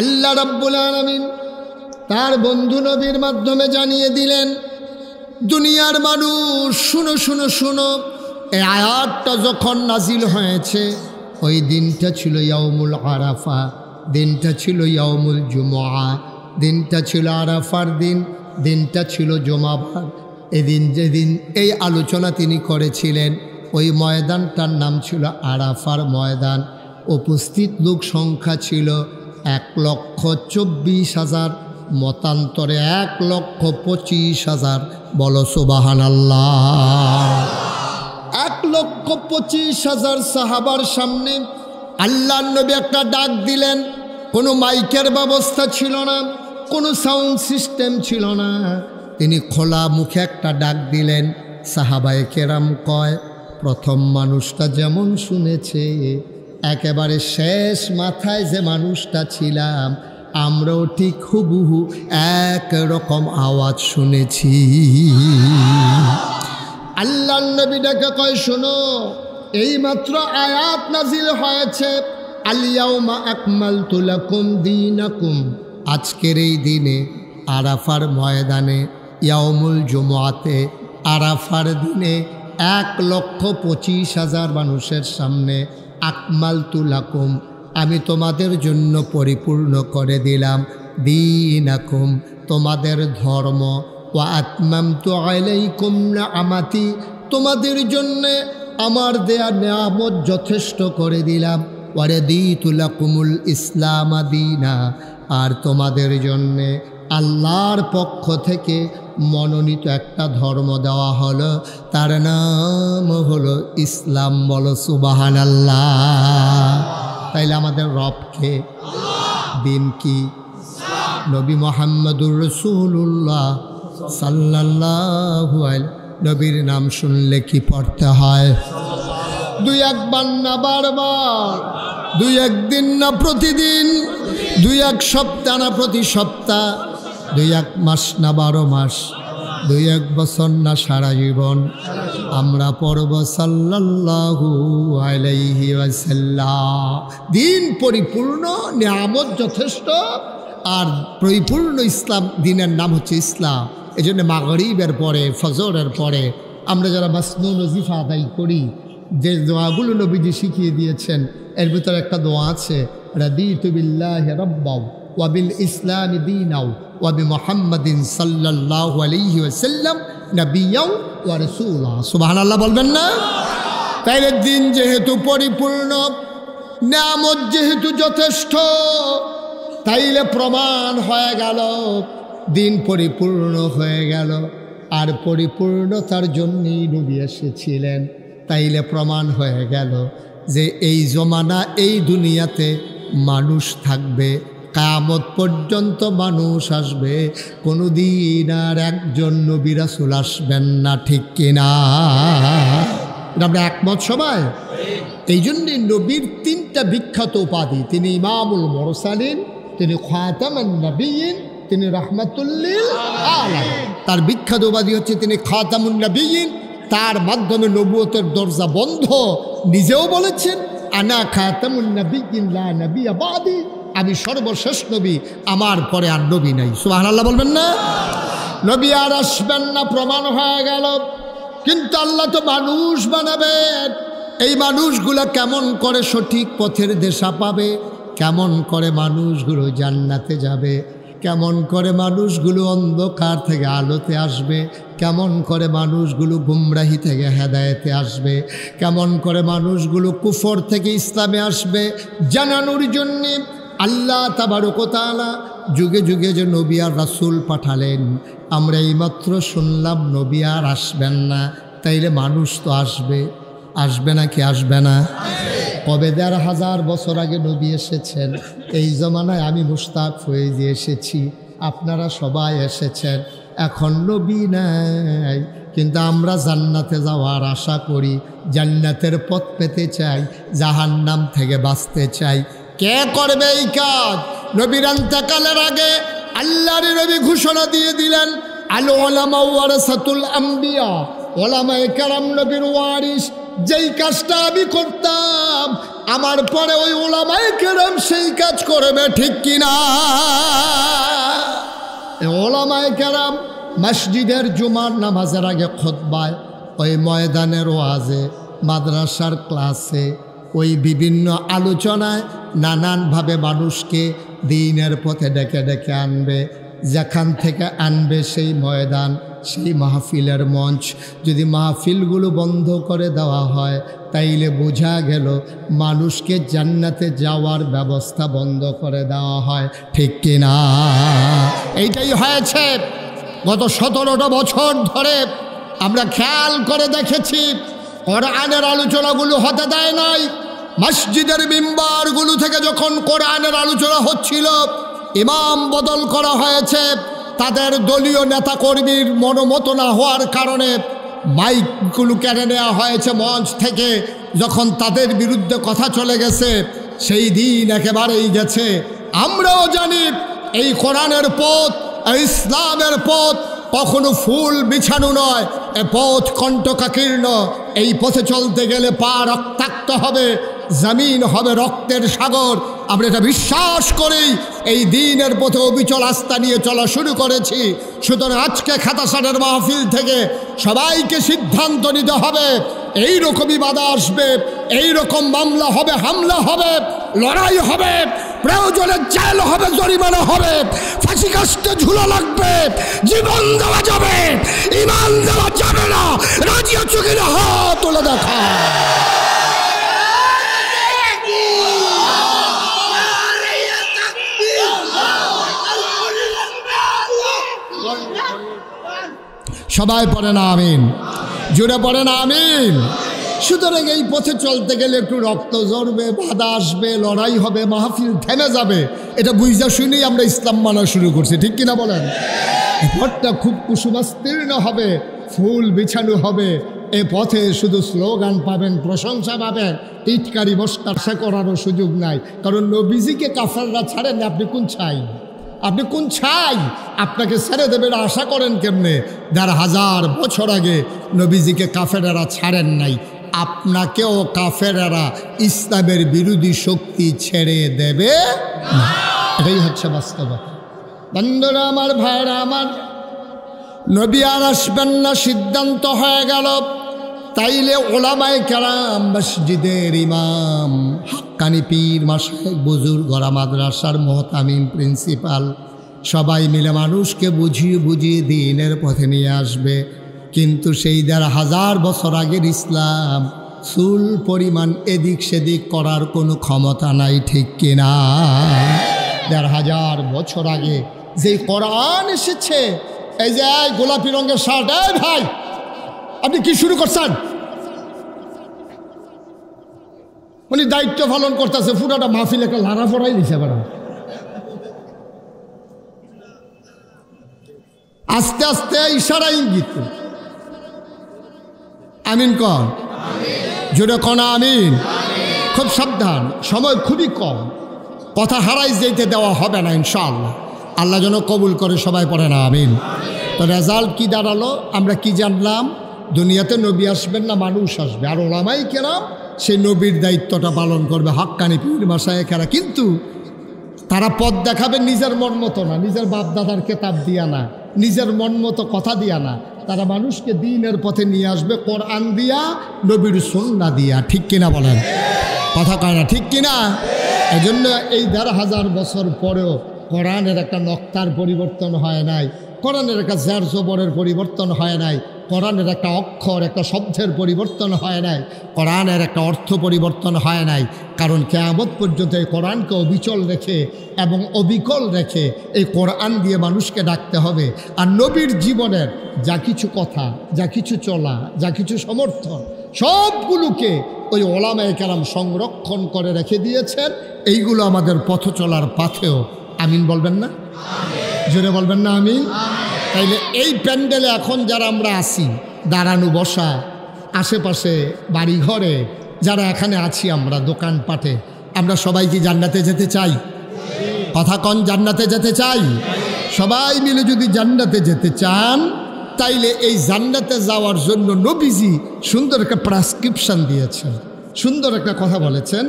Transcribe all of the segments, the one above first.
আল্লাহ রাব্বুল আলামিন তার বন্ধু নবীর মাধ্যমে জানিয়ে দিলেন, দুনিয়ার মানুষ শুনো শুনো শুনো, এই আয়াতটা যখন নাজিল হয়েছে ওই দিনটা ছিল ইয়াউমুল আরাফা, দিনটা ছিল ইয়াউমুল জুমআ, দিনটা ছিল আরাফার দিন, দিনটা ছিল জুমাবার। এদিন যেদিন এই আলোচনা তিনি করেছিলেন ওই ময়দানটার নাম ছিল আরাফার ময়দান। উপস্থিত লোক সংখ্যা ছিল 1,24,000, মতান্তরে 1,25,000। বলো সুবহানাল্লাহ। 1,25,000 সাহাবার সামনে আল্লাহর নবী একটা ডাক দিলেন। কোনো মাইকের ব্যবস্থা ছিল না, কোনো সাউন্ড সিস্টেম ছিল না, তিনি খোলা মুখে একটা ডাক দিলেন। সাহাবায়ে কেরাম কয়, প্রথম মানুষটা যেমন শুনেছে, একেবারে শেষ মাথায় যে মানুষটা ছিলাম আমরাও ঠিক হুবহু একরকম আওয়াজ শুনেছি। আল্লাহর নবী ডেকে কয়, শোনো, এইমাত্র আয়াত নাজিল হয়েছে, আল ইয়াউমা আকমালতু লাকুম দীনাকুম। আজকের এই দিনে আরাফার ময়দানে ইয়াউমুল জুমআতে আরাফার দিনে 1,25,000 মানুষের সামনে আকমালতু লাকুম, আমি তোমাদের জন্য পরিপূর্ণ করে দিলাম দীনাকুম, তোমাদের ধর্ম। ওয়া আতমামতু আলাইকুম নিআমাতি, তোমাদের জন্য আমার দেয়া নিয়ামত যথেষ্ট করে দিলাম। ওয়া রাদিতু লাকুমুল ইসলাম দীনা, আর তোমাদের জন্যে আল্লাহর পক্ষ থেকে মনোনীত একটা ধর্ম দেওয়া হলো, তার নাম হলো ইসলাম। বলো সুবহানাল্লাহ। তাইলে আমাদের রবকে, দিন কি? নবী মুহাম্মদুর রাসূলুল্লাহ সাল্লাল্লাহু আলাইহি। নবীর নাম শুনলে কি পড়তে হয়? দুই একবার না বারবার, দুই একদিন না প্রতিদিন, দুই এক সপ্তাহ না প্রতি সপ্তাহ, দুই এক মাস না 12 মাস, দুই এক বছর না সারা জীবন আমরা পড়ব সাল্লাল্লাহু আলাইহি ওয়াসাল্লাম। দিন পরিপূর্ণ, নিয়ামত যথেষ্ট, আর পরিপূর্ণ ইসলাম। দিনের নাম হচ্ছে ইসলাম। এই জন্য মাগরিবের পরে, ফজরের পরে আমরা যারা মাসনুন ওজিফা আদায় করি, যে দোয়াগুলো নবীজি শিখিয়ে দিয়েছেন, এর ভিতরে একটা দোয়া আছে, রাদিতু বিল্লাহি রাব্বাও ওয়া বিল ইসলামি দীনাও ওয়া বিমুহাম্মাদিন সাল্লাল্লাহু আলাইহি ওয়াসাল্লাম নবিয়্যাও ওয়া রাসূলা। সুবহানাল্লাহ বলবেন না? তাইলে দিন যেহেতু পরিপূর্ণ, নিয়ামত যেহেতু যথেষ্ট, তাইলে প্রমাণ হয়ে গেল দিন পরিপূর্ণ হয়ে গেল। আর পরিপূর্ণতার জন্যই নবী এসেছিলেন। তাইলে প্রমাণ হয়ে গেল যে এই জমানা, এই দুনিয়াতে মানুষ থাকবে, কিয়ামত পর্যন্ত মানুষ আসবে, কোনো দিন আর একজন নবী রাসূল আসবেন না। ঠিক কিনা? আমরা একমত সবাই? এই জন্যে নবীর 3টা বিখ্যাত উপাধি। তিনি ইমামুল মুরসালিন, তিনি খাতামুন নবিয়্যিন, তিনি রাহমাতুল লিল আলামিন। তার বিখ্যাত উপাধি হচ্ছে তিনি খাতামুন নবিয়্যিন। তার মাধ্যমে নবুয়তের দরজা বন্ধ। নিজেও বলেছেন, আনা খাতামুন নবিয়্যিন লা নবিয়্যা বাদি, আমি সর্বশেষ নবী, আমার পরে আর নবী নাই। সুবহানাল্লাহ বলবেন না? নবী আর আসবেন না, প্রমাণ হয়ে গেল। কিন্তু আল্লাহ তো মানুষ বানাবেন। এই মানুষগুলো কেমন করে সঠিক পথের দিশা পাবে? কেমন করে মানুষগুলো জান্নাতে যাবে? কেমন করে মানুষগুলো অন্ধকার থেকে আলোতে আসবে? কেমন করে মানুষগুলো গুমরাহি থেকে হেদায়েতে আসবে? কেমন করে মানুষগুলো কুফর থেকে ইসলামে আসবে? জানানোর জন্যে আল্লাহ তাবারক ওয়া তাআলা যুগে যুগে যে নবী আর রাসূল পাঠালেন। আমরা এইমাত্র শুনলাম নবী আর আসবেন না, তাইলে মানুষ তো আসবে। আসবে না কি আসবে না? কবে 1,500 বছর আগে নবী এসেছেন। এই জমানায় আমি মুশতাক ফয়েজি এসেছি, আপনারা সবাই এসেছেন। এখন নবী নাই, কিন্তু আমরা জান্নাতে যাওয়ার আশা করি, জান্নাতের পথ পেতে চাই, জাহান্নাম থেকে বাঁচতে চাই। কে করবে এই কাজ? নবীর ইন্তেকালের আগে আল্লাহর নবী ঘোষণা দিয়ে দিলেন, আল উলামা ওয়ারাসাতুল আম্বিয়া, ওলামায়ে কেরাম নবীর ওয়ারিস। যেই কাজটা আমি করতাম আমার পরে ওই ওলামায়ে কেরাম সেই কাজ করবে, ঠিক কিনা? ওলামায়ে কেরাম মসজিদের জুমার নামাজের আগে খুতবায়, ওই ময়দানের ওয়াজে, মাদ্রাসার ক্লাসে, ওই বিভিন্ন আলোচনায় নানানভাবে মানুষকে দ্বীনের পথে ডেকে ডেকে আনবে। যেখান থেকে আনবে সেই ময়দান, সেই মাহফিলের মঞ্চ যদি মাহফিলগুলো বন্ধ করে দেওয়া হয়, তাইলে বোঝা গেল মানুষকে জান্নাতে যাওয়ার ব্যবস্থা বন্ধ করে দেওয়া হয়, ঠিক কিনা? এইটাই হয়েছে গত 17টা বছর ধরে। আমরা খেয়াল করে দেখেছি, কোরআনের আলোচনাগুলো হতে দেয় নাই। মসজিদের মিম্বারগুলো থেকে যখন কোরআনের আলোচনা হচ্ছিল, ইমাম বদল করা হয়েছে। তাদের দলীয় নেতাকর্মীর মনোমত না হওয়ার কারণে মাইকগুলো কেড়ে নেওয়া হয়েছে মঞ্চ থেকে। যখন তাদের বিরুদ্ধে কথা চলে গেছে, সেই দিন একেবারেই গেছে। আমরাও জানি এই কোরআনের পথ, ইসলামের পথ কখনো ফুল বিছানো নয়, এ পথ কণ্টকাকীর্ণ। এই পথে চলতে গেলে পা রক্তাক্ত হবে, জমিন হবে রক্তের সাগর। আমরা এটা বিশ্বাস করি, এই দিনের পথে অবিচল আস্থা নিয়ে চলা শুরু করেছি। সুতরাং আজকে খাতাসানের মাহফিল থেকে সবাইকে সিদ্ধান্ত নিতে হবে, এই রকমই বাধা আসবে, এই রকম মামলা হবে, হামলা হবে, লড়াই হবে, প্রয়োজনে জেল হবে, জরিমানা হবে, ফাঁসি কাস্তে ঝুলা লাগবে, জীবন দেওয়া যাবে, ইমান দেওয়া যাবে না। রাজি আছো কিনা? হাত তুলে দেখা। সবাই পড়ে না আমিন, জোরে পড়ে না আমিন। সুতরাং এই পথে চলতে গেলে একটু রক্ত ঝরবে, বাধা আসবে, লড়াই হবে, মাহফিল থেমে যাবে। এটা বুঝা শুনেই আমরা ইসলাম মানা শুরু করছি, ঠিক কিনা বলেন? পথটা খুব কুসুমাস্তীর্ণ হবে, ফুল বিছানো হবে। এ পথে শুধু স্লোগান পাবেন, প্রশংসা পাবেন, টিটকারি বস্তাশা করারও সুযোগ নাই। কারণ নবীজিকে কাফেররা ছাড়েন, আপনি কোন ছাই? আপনি কোন ছাই? আপনাকে ছেড়ে দেবে আশা করেন কেমনে? ১,৫০০ বছর আগে নবীজিকে কাফেরেরা ছাড়েন নাই, আপনাকেও কাফেরেরা ইসলামের বিরোধী শক্তি ছেড়ে দেবে না। এটাই হচ্ছে বাস্তবতা। বন্ধুরা আমার, ভাইরা আমার, নবী আর আসবেন না সিদ্ধান্ত হয়ে গেল। তাইলে ওলামায়ে কেরাম, মসজিদের ইমাম, হাক্কানি পীর, মাশায়েখ, বুজুর্গরা, মাদ্রাসার মুহতামিম, প্রিন্সিপাল, সবাই মিলে মানুষকে বুঝিয়ে বুঝিয়ে দ্বীনের পথে নিয়ে আসবে। কিন্তু সেই ১,৫০০ বছর আগের ইসলাম চুল পরিমাণ এদিক সেদিক করার কোনো ক্ষমতা নাই, ঠিক কিনা? ১,৫০০ বছর আগে যেই কোরআন এসেছে, এই যে গোলাপি রঙের শার্ট, এই ভাই আপনি কি শুরু করছেন? উনি দায়িত্ব পালন করতেছে, পুরাটা মাহফিল একটা লাড়া ফড়াই দিছে। আস্তে আস্তে ইশারা ইঙ্গিত। আমিন কন, জোরে কন আমিন। খুব সাবধান, সময় খুবই কম, কথা হারাই যেতে দেওয়া হবে না ইনশাআল্লাহ। আল্লাহ যেন কবুল করে, সবাই পড়ে না আমিন। তো রেজাল্ট কি দাঁড়ালো? আমরা কি জানলাম? দুনিয়াতে নবী আসবেন না, মানুষ আসবে, আর ওলামায়ে কেরাম সেই নবীর দায়িত্বটা পালন করবে, হাক্কানি পীর মাশায়েখেরা। কিন্তু তারা পথ দেখাবে নিজের মন মতো না, নিজের বাপ দাদার কেতাব দিয়া না, নিজের মন মতো কথা দিয়া না। তারা মানুষকে দ্বীনের পথে নিয়ে আসবে কোরআন দিয়া, নবীর সুন্নাহ দিয়া, ঠিক কিনা বলেন? কথা কয় না, ঠিক কিনা? এজন্য এই ১,৫০০ বছর পরেও কোরআনের একটা নক্তার পরিবর্তন হয় নাই, কোরআনের একটা জার জবরের পরিবর্তন হয় নাই, কোরআনের একটা অক্ষর, একটা শব্দের পরিবর্তন হয় নাই, কোরআনের একটা অর্থ পরিবর্তন হয় নাই। কারণ কিয়ামত পর্যন্ত এই কোরআনকে অবিচল রেখে এবং অবিকল রেখে এই কোরআন দিয়ে মানুষকে ডাকতে হবে। আর নবীর জীবনের যা কিছু কথা, যা কিছু চলা, যা কিছু সমর্থন, সবগুলোকে ওই ওলামায়ে কেরাম সংরক্ষণ করে রেখে দিয়েছেন। এইগুলো আমাদের পথ চলার পাথেও। আমিন বলবেন না? জোরে বলবেন না আমিন? তাইলে এই প্যান্ডেলে এখন যারা আমরা আছি, দাঁড়ানো বসা, আশেপাশে বাড়ি ঘরে যারা এখানে আছি, আমরা দোকানপাটে, আমরা সবাই কি জান্নাতে যেতে চাই? কথা কন, জান্নাতে যেতে চাই? সবাই মিলে যদি জান্নাতে যেতে চান, তাইলে এই জান্নাতে যাওয়ার জন্য নবীজি সুন্দর একটা প্রেসক্রিপশন দিয়েছেন, সুন্দর একটা কথা বলেছেন।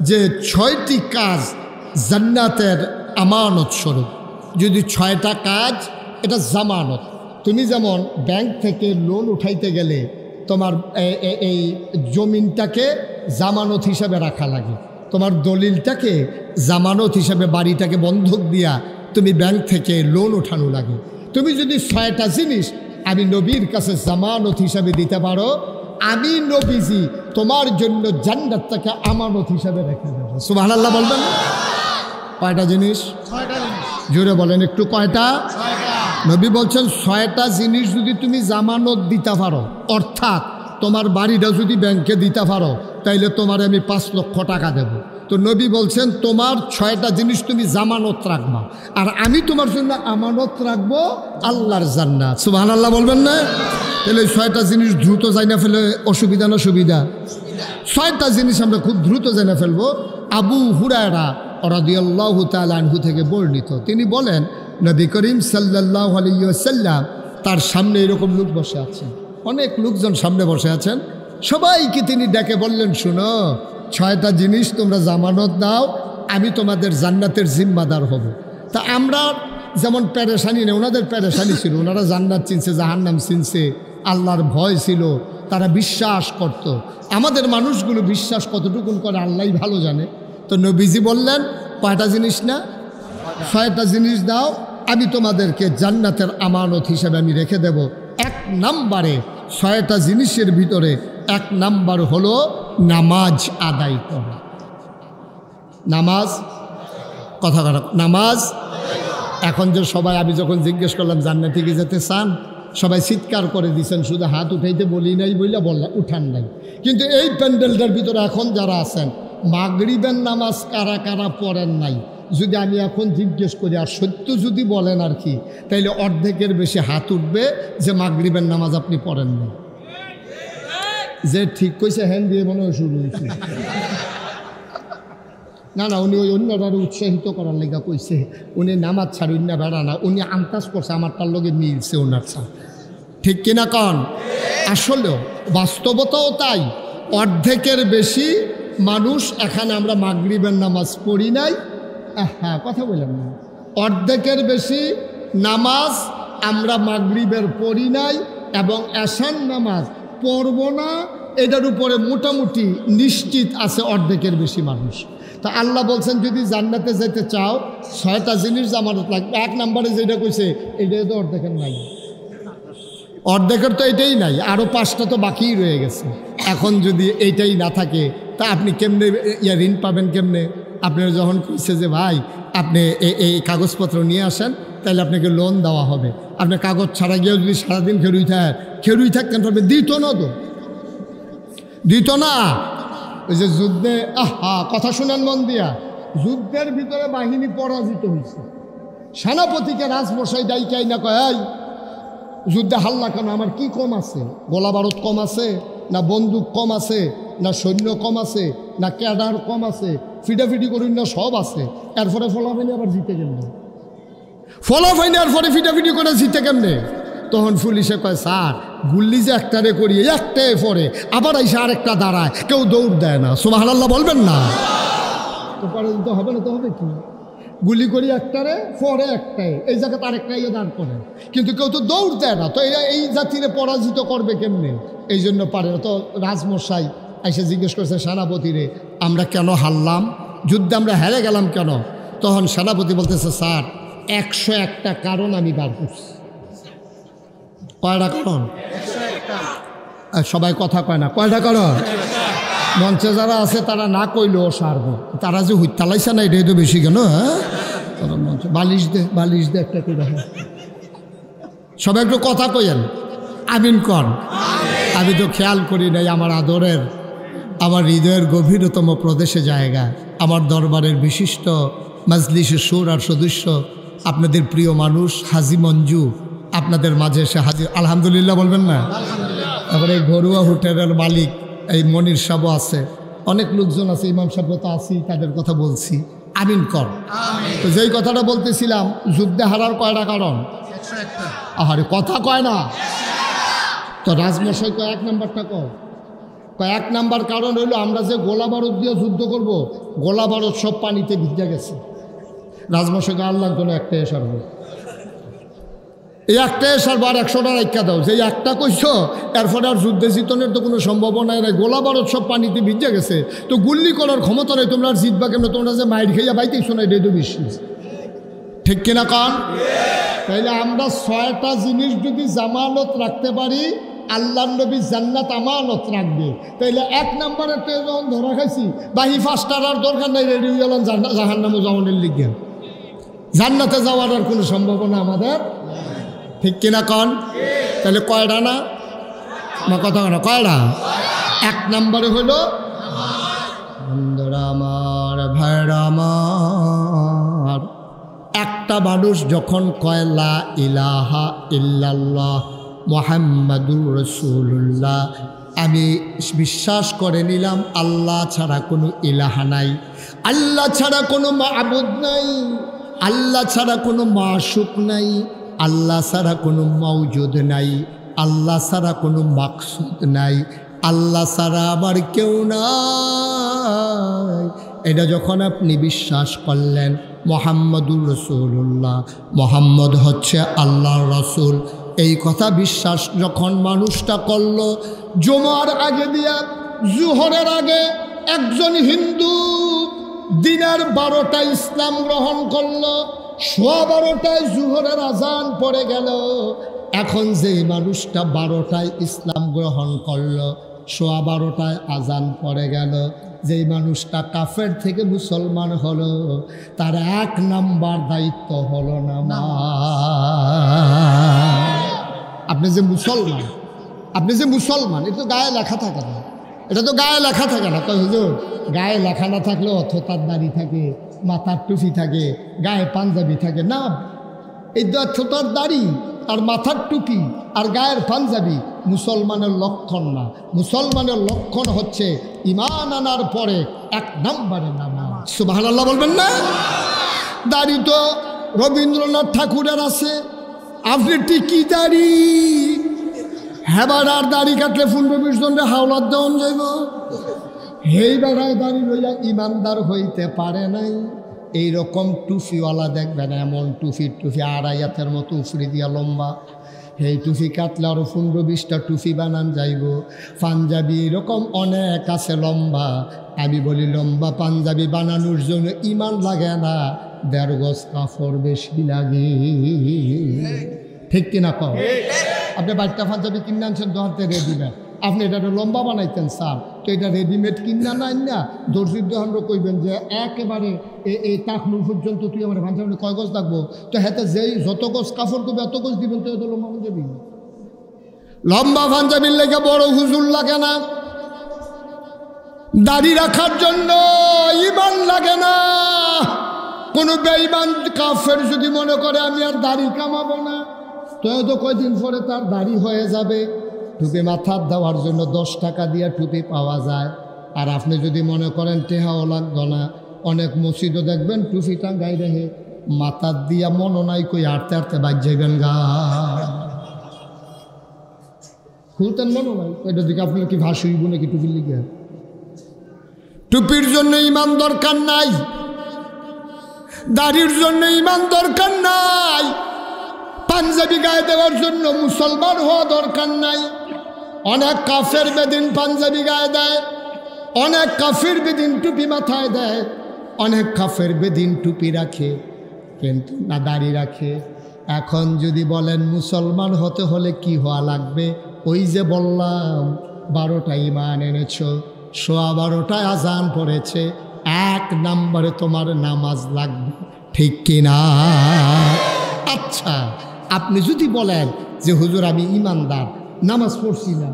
যে 6টি কাজ জান্নাতের আমানত স্বরূপ। যদি 6টা কাজ, এটা জামানত। তুমি যেমন ব্যাংক থেকে লোন উঠাইতে গেলে তোমার এই জমিনটাকে জামানত হিসাবে রাখা লাগে, তোমার দলিলটাকে জামানত হিসাবে বাড়িটাকে বন্ধক দিয়া তুমি ব্যাংক থেকে লোন উঠানো লাগে। তুমি যদি 6টা জিনিস আমি নবীর কাছে জামানত হিসাবে দিতে পারো, আমি নবীজি তোমার জন্য জান্নাতটাকে আমানত হিসাবে রেখে দেব। সুবহানাল্লাহ বলবেন। কয়টা জিনিস? জোরে বলেন একটু, কয়টা? নবী বলছেন 6টা জিনিস যদি তুমি জামানত দিতে পারো, অর্থাৎ তোমার বাড়িটা যদি ব্যাংকে দিতে পারো, তাইলে তোমার আমি 5 লক্ষ টাকা দেব। তো নবী বলছেন তোমার 6টা জিনিস তুমি জামানত রাখবা, আর আমি তোমার জন্য আমানত রাখবো আল্লাহর জান্নাত। সুবহানাল্লাহ বলবেন না? তাহলে 6টা জিনিস দ্রুত জানা ফেলে অসুবিধা না সুবিধা? 6টা জিনিস আমরা খুব দ্রুত জানা ফেলবো। আবু হুরায়রা রাদিয়াল্লাহু তাআলা আনহু থেকে বর্ণিত, তিনি বলেন নবী করিম সাল্লাল্লাহু আলাইহি ওয়াসাল্লাম তার সামনে এরকম লোক বসে আছেন, অনেক লোকজন সামনে বসে আছেন, সবাইকে তিনি ডেকে বললেন, শুনো 6টা জিনিস তোমরা জামানত দাও, আমি তোমাদের জান্নাতের জিম্মাদার হব। তা আমরা যেমন পেরেশানি নেই, ওনাদের পেরেশানি ছিল, ওনারা জান্নাত চিনছে, জাহান্নাম চিনছে, আল্লাহর ভয় ছিল, তারা বিশ্বাস করত। আমাদের মানুষগুলো বিশ্বাস কতটুকুন করে আল্লাহই ভালো জানে। তো নবীজি বললেন কয়টা জিনিস না? 6টা জিনিস দাও, আমি তোমাদেরকে জান্নাতের আমানত হিসেবে আমি রেখে দেব। 1 নম্বরে 6টা জিনিসের ভিতরে 1 নম্বর হলো নামাজ আদায় করা। নামাজ, কথা কথা, নামাজ। এখন যে সবাই, আমি যখন জিজ্ঞেস করলাম জান্নাতে কি যেতে চান, সবাই চিৎকার করে দিচ্ছেন, শুধু হাত উঠাইতে বলি নাই বইলা বললাম উঠান নাই। কিন্তু এই প্যান্ডেলটার ভিতরে এখন যারা আছেন, মাগরিবের নামাজ কারা কারা পড়েন নাই, যদি আমি এখন জিজ্ঞেস করি আর সত্য যদি বলেন আর কি, তাইলে অর্ধেকের বেশি হাত উঠবে যে মাগরিবের নামাজ আপনি পড়েন না। যে ঠিক কইছে হ্যান্ড দিয়ে মনে হয় শুরু হয়েছে। না না, উনি ওই অন্যরা উৎসাহিত করার লেগা কইছে, উনি নামাজ ছাড়ি অন্য বেড়া না, উনি আন্দাজ করছে আমার তার লগে মিলছে ওনার ছাড়। ঠিক কিনা কন? আসলেও বাস্তবতাও তাই, অর্ধেকের বেশি মানুষ এখানে আমরা মাগরিবের নামাজ পড়ি নাই। হ্যাঁ, কথা বললাম না, অর্ধেকের বেশি নামাজ আমরা মাগরিবের পড়ি নাই এবং এশার নামাজ পড়ব না, এটার উপরে মোটামুটি নিশ্চিত আছে অর্ধেকের বেশি মানুষ। তা আল্লাহ বলছেন যদি জান্নাতে যেতে চাও 6টা জিনিস জামানত লাগবে। 1 নম্বরে যেটা কইছে এটাই তো অর্ধেকের নাই, অর্ধেকের তো এটাই নাই, আরও 5টা তো বাকিই রয়ে গেছে। এখন যদি এইটাই না থাকে তা আপনি কেমনে ঋণ পাবেন কেমনে? আপনার যখন কইছে যে ভাই আপনি এই কাগজপত্র নিয়ে আসেন, তাহলে আপনাকে লোন দেওয়া হবে, আপনি কাগজ ছাড়া গিয়েও যদি সারাদিন খেরুই থাকতেন তবে দিত না, তো দিত না। ওই যে যুদ্ধে, কথা শুনেন মন দিয়া, যুদ্ধের ভিতরে বাহিনী পরাজিত হয়েছে, সেনাপতিকে রাজমশাই ডাইকাই না কয়, যুদ্ধে হাল্লা কেন? আমার কি কম আছে? গোলা বারুদ কম আছে না? বন্দুক কম আছে না? সৈন্য কম আছে না? ক্যাডার কম আছে? ফিটাফিটি করুন না, সব আছে। এরপরে ফলাফাইনি আবার জিতে কেমনে? ফলাফাইনি এরপরে ফিটাফিটি করে জিতে কেমনে? তখন পুলিশে কয়, স্যার গুল্লি যে একটারে করিয়ে একটাই পরে আবার এসে আরেকটা দাঁড়ায়, কেউ দৌড় দেয় না। সুবহানাল্লাহ বলবেন না? তো পরাজিত হবে না তো হবে কি? গুলি করি একটারে, পরে একটাই, এই জায়গাতে আরেকটাই দাঁড় করে, কিন্তু কেউ তো দৌড় দেয় না। তো এরা এই জাতিরে পরাজিত করবে কেমনে? এই জন্য পারে না। তো রাজমশাই এসে জিজ্ঞেস করছে সেনাপতিরে, আমরা কেন হারলাম? যুদ্ধে আমরা হেরে গেলাম কেন? তখন সেনাপতি বলতেছে, স্যার 101টা কারণ আমি বার করছি। কয়টা কারণ? সবাই কথা কয় না, কয়টা কারণ? মঞ্চে যারা আছে তারা না কইলেও সারবো, তারা যে হুইতালাইছে না এটাই তো বেশি কেন? হ্যাঁ, মঞ্চে বালিশ দে একটা করে। সবাই একটু কথা কইেন, আমিন কন। আমি তো খেয়াল করি নাই আমার আদরের, আমার হৃদয়ের গভীরতম প্রদেশে জায়গা, আমার দরবারের বিশিষ্ট মাজলিসের সুর আর সদস্য, আপনাদের প্রিয় মানুষ হাজি মঞ্জু আপনাদের মাঝে এসে হাজির। আলহামদুলিল্লাহ বলবেন না? তারপরে এই ঘরুয়া হোটেলের মালিক এই মনির সাহেব আছে, অনেক লোকজন আছে, ইমাম সাহেব তো আছি, তাদের কথা বলছি, আমিন কর। তো যেই কথাটা বলতেছিলাম, যুদ্ধে হারার কয়টা কারণ? আরে কথা কয় না তো, রাজমশাই কয় 1 নাম্বারটা কয়। এক নাম্বার কারণ হইলো আমরা যে গোলা বারুদ দিয়ে যুদ্ধ করব, গোলা বারুদ সব পানিতে ভিজে গেছে। রাজমশাইকে আল্লাহ জন্য একটা এসার হোক, এই একটা এসার বার 100টা রাখা দাও, যে একটা কইছো এরপরে আর যুদ্ধে জিতনের তো কোনো সম্ভাবনাই নাই। গোলা বারুদ সব পানিতে ভিজে গেছে, তো গুল্লি করার ক্ষমতা নেই, তোমরা আর জিতবা কেন? তোমরা যে মাইর খাইয়া বাইতেইছো না, এটাই তো বিশ্বাস, ঠিক কিনা কান? তাইলে আমরা 6টা জিনিস যদি জামানত রাখতে পারি, আল্লাহ নবী জান্নাত আমানত রাখবে। তাইলে 1 নম্বরের তো যখন ধরা খাইছি, বাহি 5টার আর দরকার নাই, রেডি হয়ে গেলাম জাহান্নামে যাওয়ানের লিগে। জান্নাতে যাওয়ার আর কোনো সম্ভাবনা আমাদের, ঠিক কিনা কন? তাহলে কয়টা না কথা না, কয়টা? 1 নম্বরে হলো বন্ধুরা আমার, ভাইরা আমার, একটা মানুষ যখন কয় লা ইলাহা ইল্লাল্লাহ মুহাম্মাদুর রাসূলুল্লাহ, আমি বিশ্বাস করে নিলাম আল্লাহ ছাড়া কোনো ইলাহা নাই, আল্লাহ ছাড়া কোনো মাবুদ নাই, আল্লাহ ছাড়া কোনো মাশুক নাই, আল্লাহ ছাড়া কোনো মওজুদ নাই, আল্লাহ ছাড়া কোনো মাকসুদ নাই, আল্লাহ ছাড়া আমার কেউ নাই, এটা যখন আপনি বিশ্বাস করলেন, মুহাম্মাদুর রাসূলুল্লাহ, মুহাম্মদ হচ্ছে আল্লাহর রাসূল, এই কথা বিশ্বাস যখন মানুষটা করল, জুমার আগে দিয়া জোহরের আগে একজন হিন্দু দিনের 12টায় ইসলাম গ্রহণ করল, 12:15 জোহরের আজান পড়ে গেল। এখন যেই মানুষটা 12টায় ইসলাম গ্রহণ করল, 12:15 আজান পড়ে গেল, যেই মানুষটা কাফের থেকে মুসলমান হলো, তার 1 নাম্বার দায়িত্ব হলো নামাজ। আপনি যে মুসলমান, এটা তো গায়ে লেখা থাকে না, এটা তো গায়ে লেখা থাকে না। কই হুজুর, গায়ে লেখা না থাকলেও থোতার দাড়ি থাকে, মাথার টুপি থাকে, গায়ে পাঞ্জাবি থাকে না, এই থোতার দাড়ি আর মাথার টুপি আর গায়ের পাঞ্জাবি মুসলমানের লক্ষণ না। মুসলমানের লক্ষণ হচ্ছে ঈমান আনার পরে 1 নম্বরে নামাজ। সুবহানাল্লাহ বলবেন না? দাড়ি তো রবীন্দ্রনাথ ঠাকুরের আছে, আপনি টিকি দাড়ি, হেবার আর দাড়ি কাটলে 15-20 জনরে হাওলাত দেওয়ান যাইব, হেই বেড়ায় দাড়ি লইয়া ইমানদার হইতে পারে নাই। এইরকম টুফিওয়ালা দেখবেন, এমন টুফি 2.5 হাতের মতো উফরি দিয়া লম্বা, এই টুফি কাটলে আরও 15-20টা টুফি বানান যাইব। পাঞ্জাবি এরকম অনেক আছে লম্বা, আমি বলি লম্বা পাঞ্জাবি বানানোর জন্য ইমান লাগে না, 1.5 গজ কাপড় বেশি লাগে, ঠিক কিনা কও? আপনি বাড়িটা পাঞ্জাবি কিনে আনছেন, দোকানতে রেডিমেড, আপনি এটা লম্বা বানাইতেন স্যার, তো এটা রেডিমেড কিনা নাই না, দর্জির দোকান কইবেন যে একেবারে এই টাকলু পর্যন্ত তুই আমার পাঞ্জাবি কয় গজ লাগবো, তো হাতে যেই যত গজ কাপড় করবে এত গজ দিবেন, তো এত লম্বা পাঞ্জাবি। লম্বা পাঞ্জাবির লেগে বড় হুজুর লাগে না, দাড়ি রাখার জন্য ইমান লাগে না। কোনো বেঈমান কাফের যদি মনে করে আমি আর দাড়ি কামাবো না, তো কয়দিন পরে তার দাড়ি হয়ে যাবে। টুপি মাথার দেওয়ার জন্য 10 টাকা দিয়ে টুপি পাওয়া যায়। আর আপনি যদি মনে করেন টেহাও লাগতো না, অনেক মসজিদও দেখবেন টুপি টাঙ্গাই রেখে মাথার দিয়া মনো নাই কই হাঁটতে হাঁটতে বাজ যাইবেন গা, খুলতেন মনো নাই, ওইটা দিকে আপনার কি ভাস হইব নাকি টুপির লিগে? টুপির জন্য ইমান দরকার নাই, দাড়ির জন্য ইমান দরকার নাই, পাঞ্জাবি গায়ে দেওয়ার জন্য মুসলমান হওয়া দরকার নাই। অনেক কাফের বেদিন পাঞ্জাবি গায়ে দেয়, অনেক কাফের বেদিন টুপি মাথায় দেয়, অনেক কাফের বেদিন টুপি রাখে কিন্তু না দাড়ি রাখে। এখন যদি বলেন মুসলমান হতে হলে কি হওয়া লাগবে, ওই যে বললাম 12টা ইমান এনেছ, 12:15 আজান পড়েছে, 1 নম্বরে তোমার নামাজ লাগবে, ঠিক কিনা? আচ্ছা, আপনি যদি বলেন যে হুজুর আমি ইমানদার, নামাজ পড়ছি না,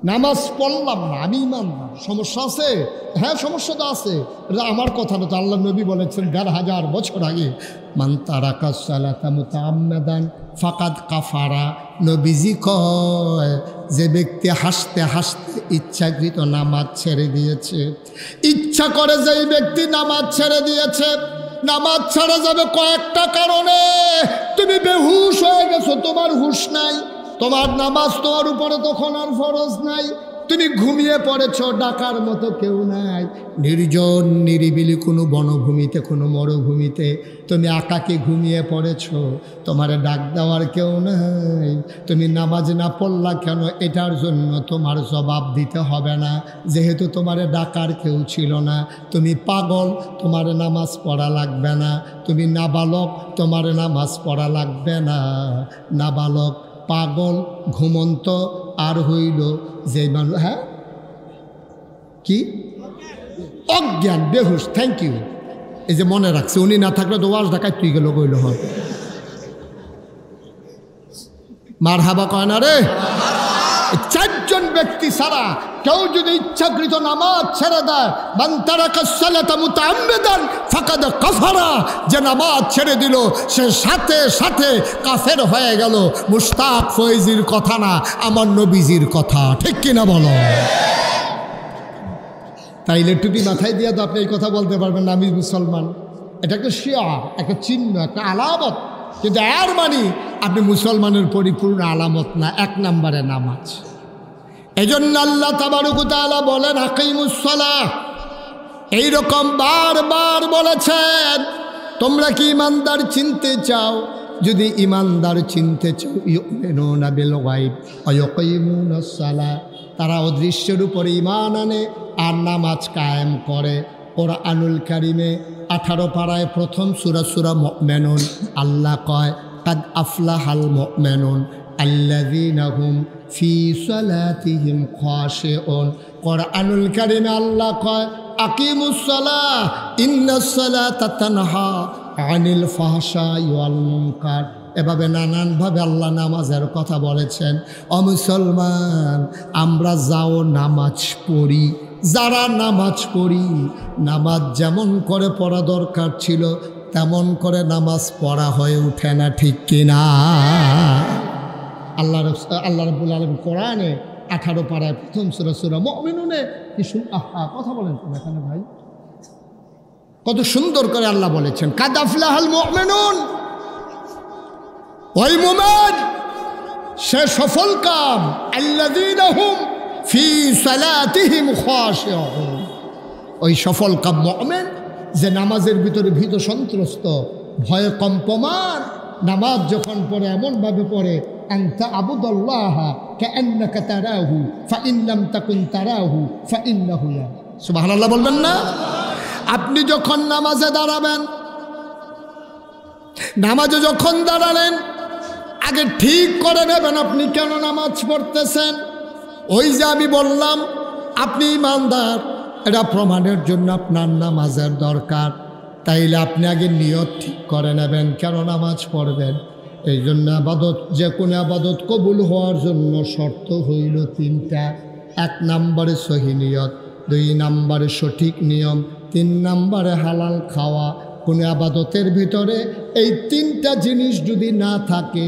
নামাজ পড়লাম না, আমি ইমানদার, সমস্যা আছে? হ্যাঁ সমস্যা তো আছে, এটা আমার কথা না তো, আল্লাহ নবী বলেছেন 1500 বছর আগে, মান তারাকা সালাতা মুতাআম্মাদান ফাকাদ কাফারা। নবীজি কয় যে ব্যক্তি হাসতে হাসতে ইচ্ছাকৃত নামাজ ছেড়ে দিয়েছে, ইচ্ছা করে যেই ব্যক্তি নামাজ ছেড়ে দিয়েছে, নামাজ ছাড়া যাবে কয়েকটা কারণে। তুমি বেহুশ হয়ে গেছো, তোমার হুশ নাই, তোমার নামাজ তোমার উপরে তখন আর ফরজ নাই, তুমি ঘুমিয়ে পড়েছো, ডাকার মতো কেউ নাই, নির্জন নিরিবিলি কোনো বনভূমিতে, কোনো মরুভূমিতে তুমি একাকে ঘুমিয়ে পড়েছো, তোমার ডাক দেওয়ার কেউ নাই। তুমি নামাজ না পড়লা কেন, এটার জন্য তোমার জবাব দিতে হবে না, যেহেতু তোমার ডাকার কেউ ছিল না। তুমি পাগল, তোমার নামাজ পড়া লাগবে না। তুমি নাবালক, তোমার নামাজ পড়া লাগবে না। নাবালক, পাগল, ঘুমন্ত আর হইল যে মানুষ, হ্যাঁ কি অজ্ঞান, বেহুশ। Thank you. এই যে মনে রাখছে, উনি না থাকলে তো ওয়াজ ঢাকায় তুই গেল কইল হয়। মার হাবা কয় না রে। চারজন ব্যক্তি ছাড়া কেউ যদি ইচ্ছাকৃত নামাজ ছেড়ে দেয়, মান তারাকা সালাতা মুতাআম্মিদান ফাকাদ কাফারা, যে নামাজ ছেড়ে দিল সে সাথে সাথে কাফের হয়ে গেল। মুশতাক ফয়েজির কথা না, আমার নবীজির কথা, ঠিক কিনা বলো? তাইলে টুপি মাথায় দিয়ে তো আপনি এই কথা বলতে পারবেন না আমি মুসলমান। এটা একটা শিয়ার, একটা চিহ্ন, একটা আলামত, কিন্তু এর মানে আপনি মুসলমানের পরিপূর্ণ আলামত না। এক নম্বরে নামাজ। এই জন্য আল্লাহ তাবারক ওয়া তাআলা বলেন আকিমুস সালাহ, এইরকম বারবার বলেছেন। তোমরা কি ইমানদার চিনতে চাও? যদি ইমানদার চিনতে চাও, ইউমিনুনা বিল গায়ব ওয়া ইয়াকিমুনাস সালাহ, তারা অদৃশ্যের উপরে ঈমান আনে আর নামাজ কায়েম করে। কোরআনুল কারিমে 18 পারায় প্রথম সূরা সূরা মুমিনুন আল্লাহ কয় কাদ আফলাহাল মুমিনুন আল্লাযীনা হুম ফি সালাতিহিম খাশিউন। কোরআনুল কারিমে আল্লাহ কয় আকিমুস সালাহ ইন্নাস সালাতা তানহা আনিল ফাহশাই ওয়াল মুনকার। এভাবে নানানভাবে আল্লাহ নামাজের কথা বলেছেন। ও মুসলমান, আমরা যাও নামাজ পড়ি, যারা নামাজ পড়ি, নামাজ যেমন করে পড়া দরকার ছিল তেমন করে নামাজ পড়া হয়ে ওঠে না, ঠিক কিনা? আল্লাহ রাব্বুল আলামিন কোরআনে 18 পারায় প্রথম সূরা সূরা মুমিনুনে কি কথা বলেন তো এখানে ভাই, কত সুন্দর করে আল্লাহ বলেছেন কাদ আফলাহাল মুমিনুন। ওই মুমিন সে সফল কাম, আল্লাযীনা হুম ফি সালাতিহিম খাশিউন। ওই সফল কাম মুমিন যে নামাজের ভিতরে ভীত সন্ত্রস্ত, ভয়ে কম্পমান, নামাজ যখন পড়ে এমনভাবে পড়ে আনতা আবুদাল্লাহ কাআন্নাকা তারাহু ফাইন লাম তাকুন তারাহু ফাইন্নাহু ইয়ারা। সুবহানাল্লাহ বলবেন না? আপনি যখন নামাজে দাঁড়াবেন, নামাজে যখন দাঁড়ালেন আগে ঠিক করে নেবেন আপনি কেন নামাজ পড়তেছেন। ওই যে আমি বললাম আপনি ইমানদার, এটা প্রমাণের জন্য আপনার নামাজের দরকার। তাইলে আপনি আগে নিয়ত ঠিক করে নেবেন কেন নামাজ পড়বেন। এই জন্য আবাদত, যে কোনো আবাদত কবুল হওয়ার জন্য শর্ত হইল 3টা। 1 নম্বরে সহি নিয়ত, 2 নম্বরে সঠিক নিয়ম, 3 নম্বরে হালাল খাওয়া। কোনো আবাদতের ভিতরে এই 3টা জিনিস যদি না থাকে,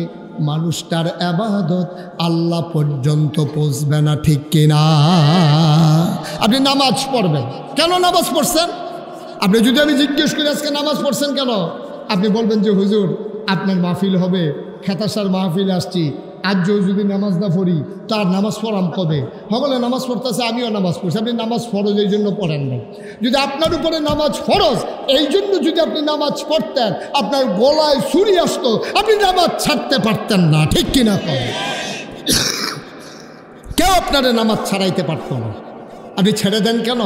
মানুষটার আবাদত আল্লাহ পর্যন্ত পৌঁছবে না, ঠিক কিনা? আপনি নামাজ পড়বেন, কেন নামাজ পড়ছেন? আপনি যদি আমি জিজ্ঞেস করি আজকে নামাজ পড়ছেন কেন, আপনি বলবেন যে হুজুর আপনার মাহফিল হবে, খেতাসার মাহফিল আসছি, আজ যদি নামাজ না পড়ি তার নামাজ পড়াম কবে? সকলে নামাজ পড়তেছে, আমিও নামাজ পড়ছি। আপনি নামাজ ফরজ এই জন্য পড়েন না। যদি আপনার উপরে নামাজ ফরজ এই জন্য যদি আপনি নামাজ পড়তেন, আপনার গলায় ছুরি আসতো, আপনি নামাজ ছাড়তে পারতেন না, ঠিক কিনা? কেউ আপনার নামাজ ছাড়াইতে পারত না। আপনি ছেড়ে দেন কেন?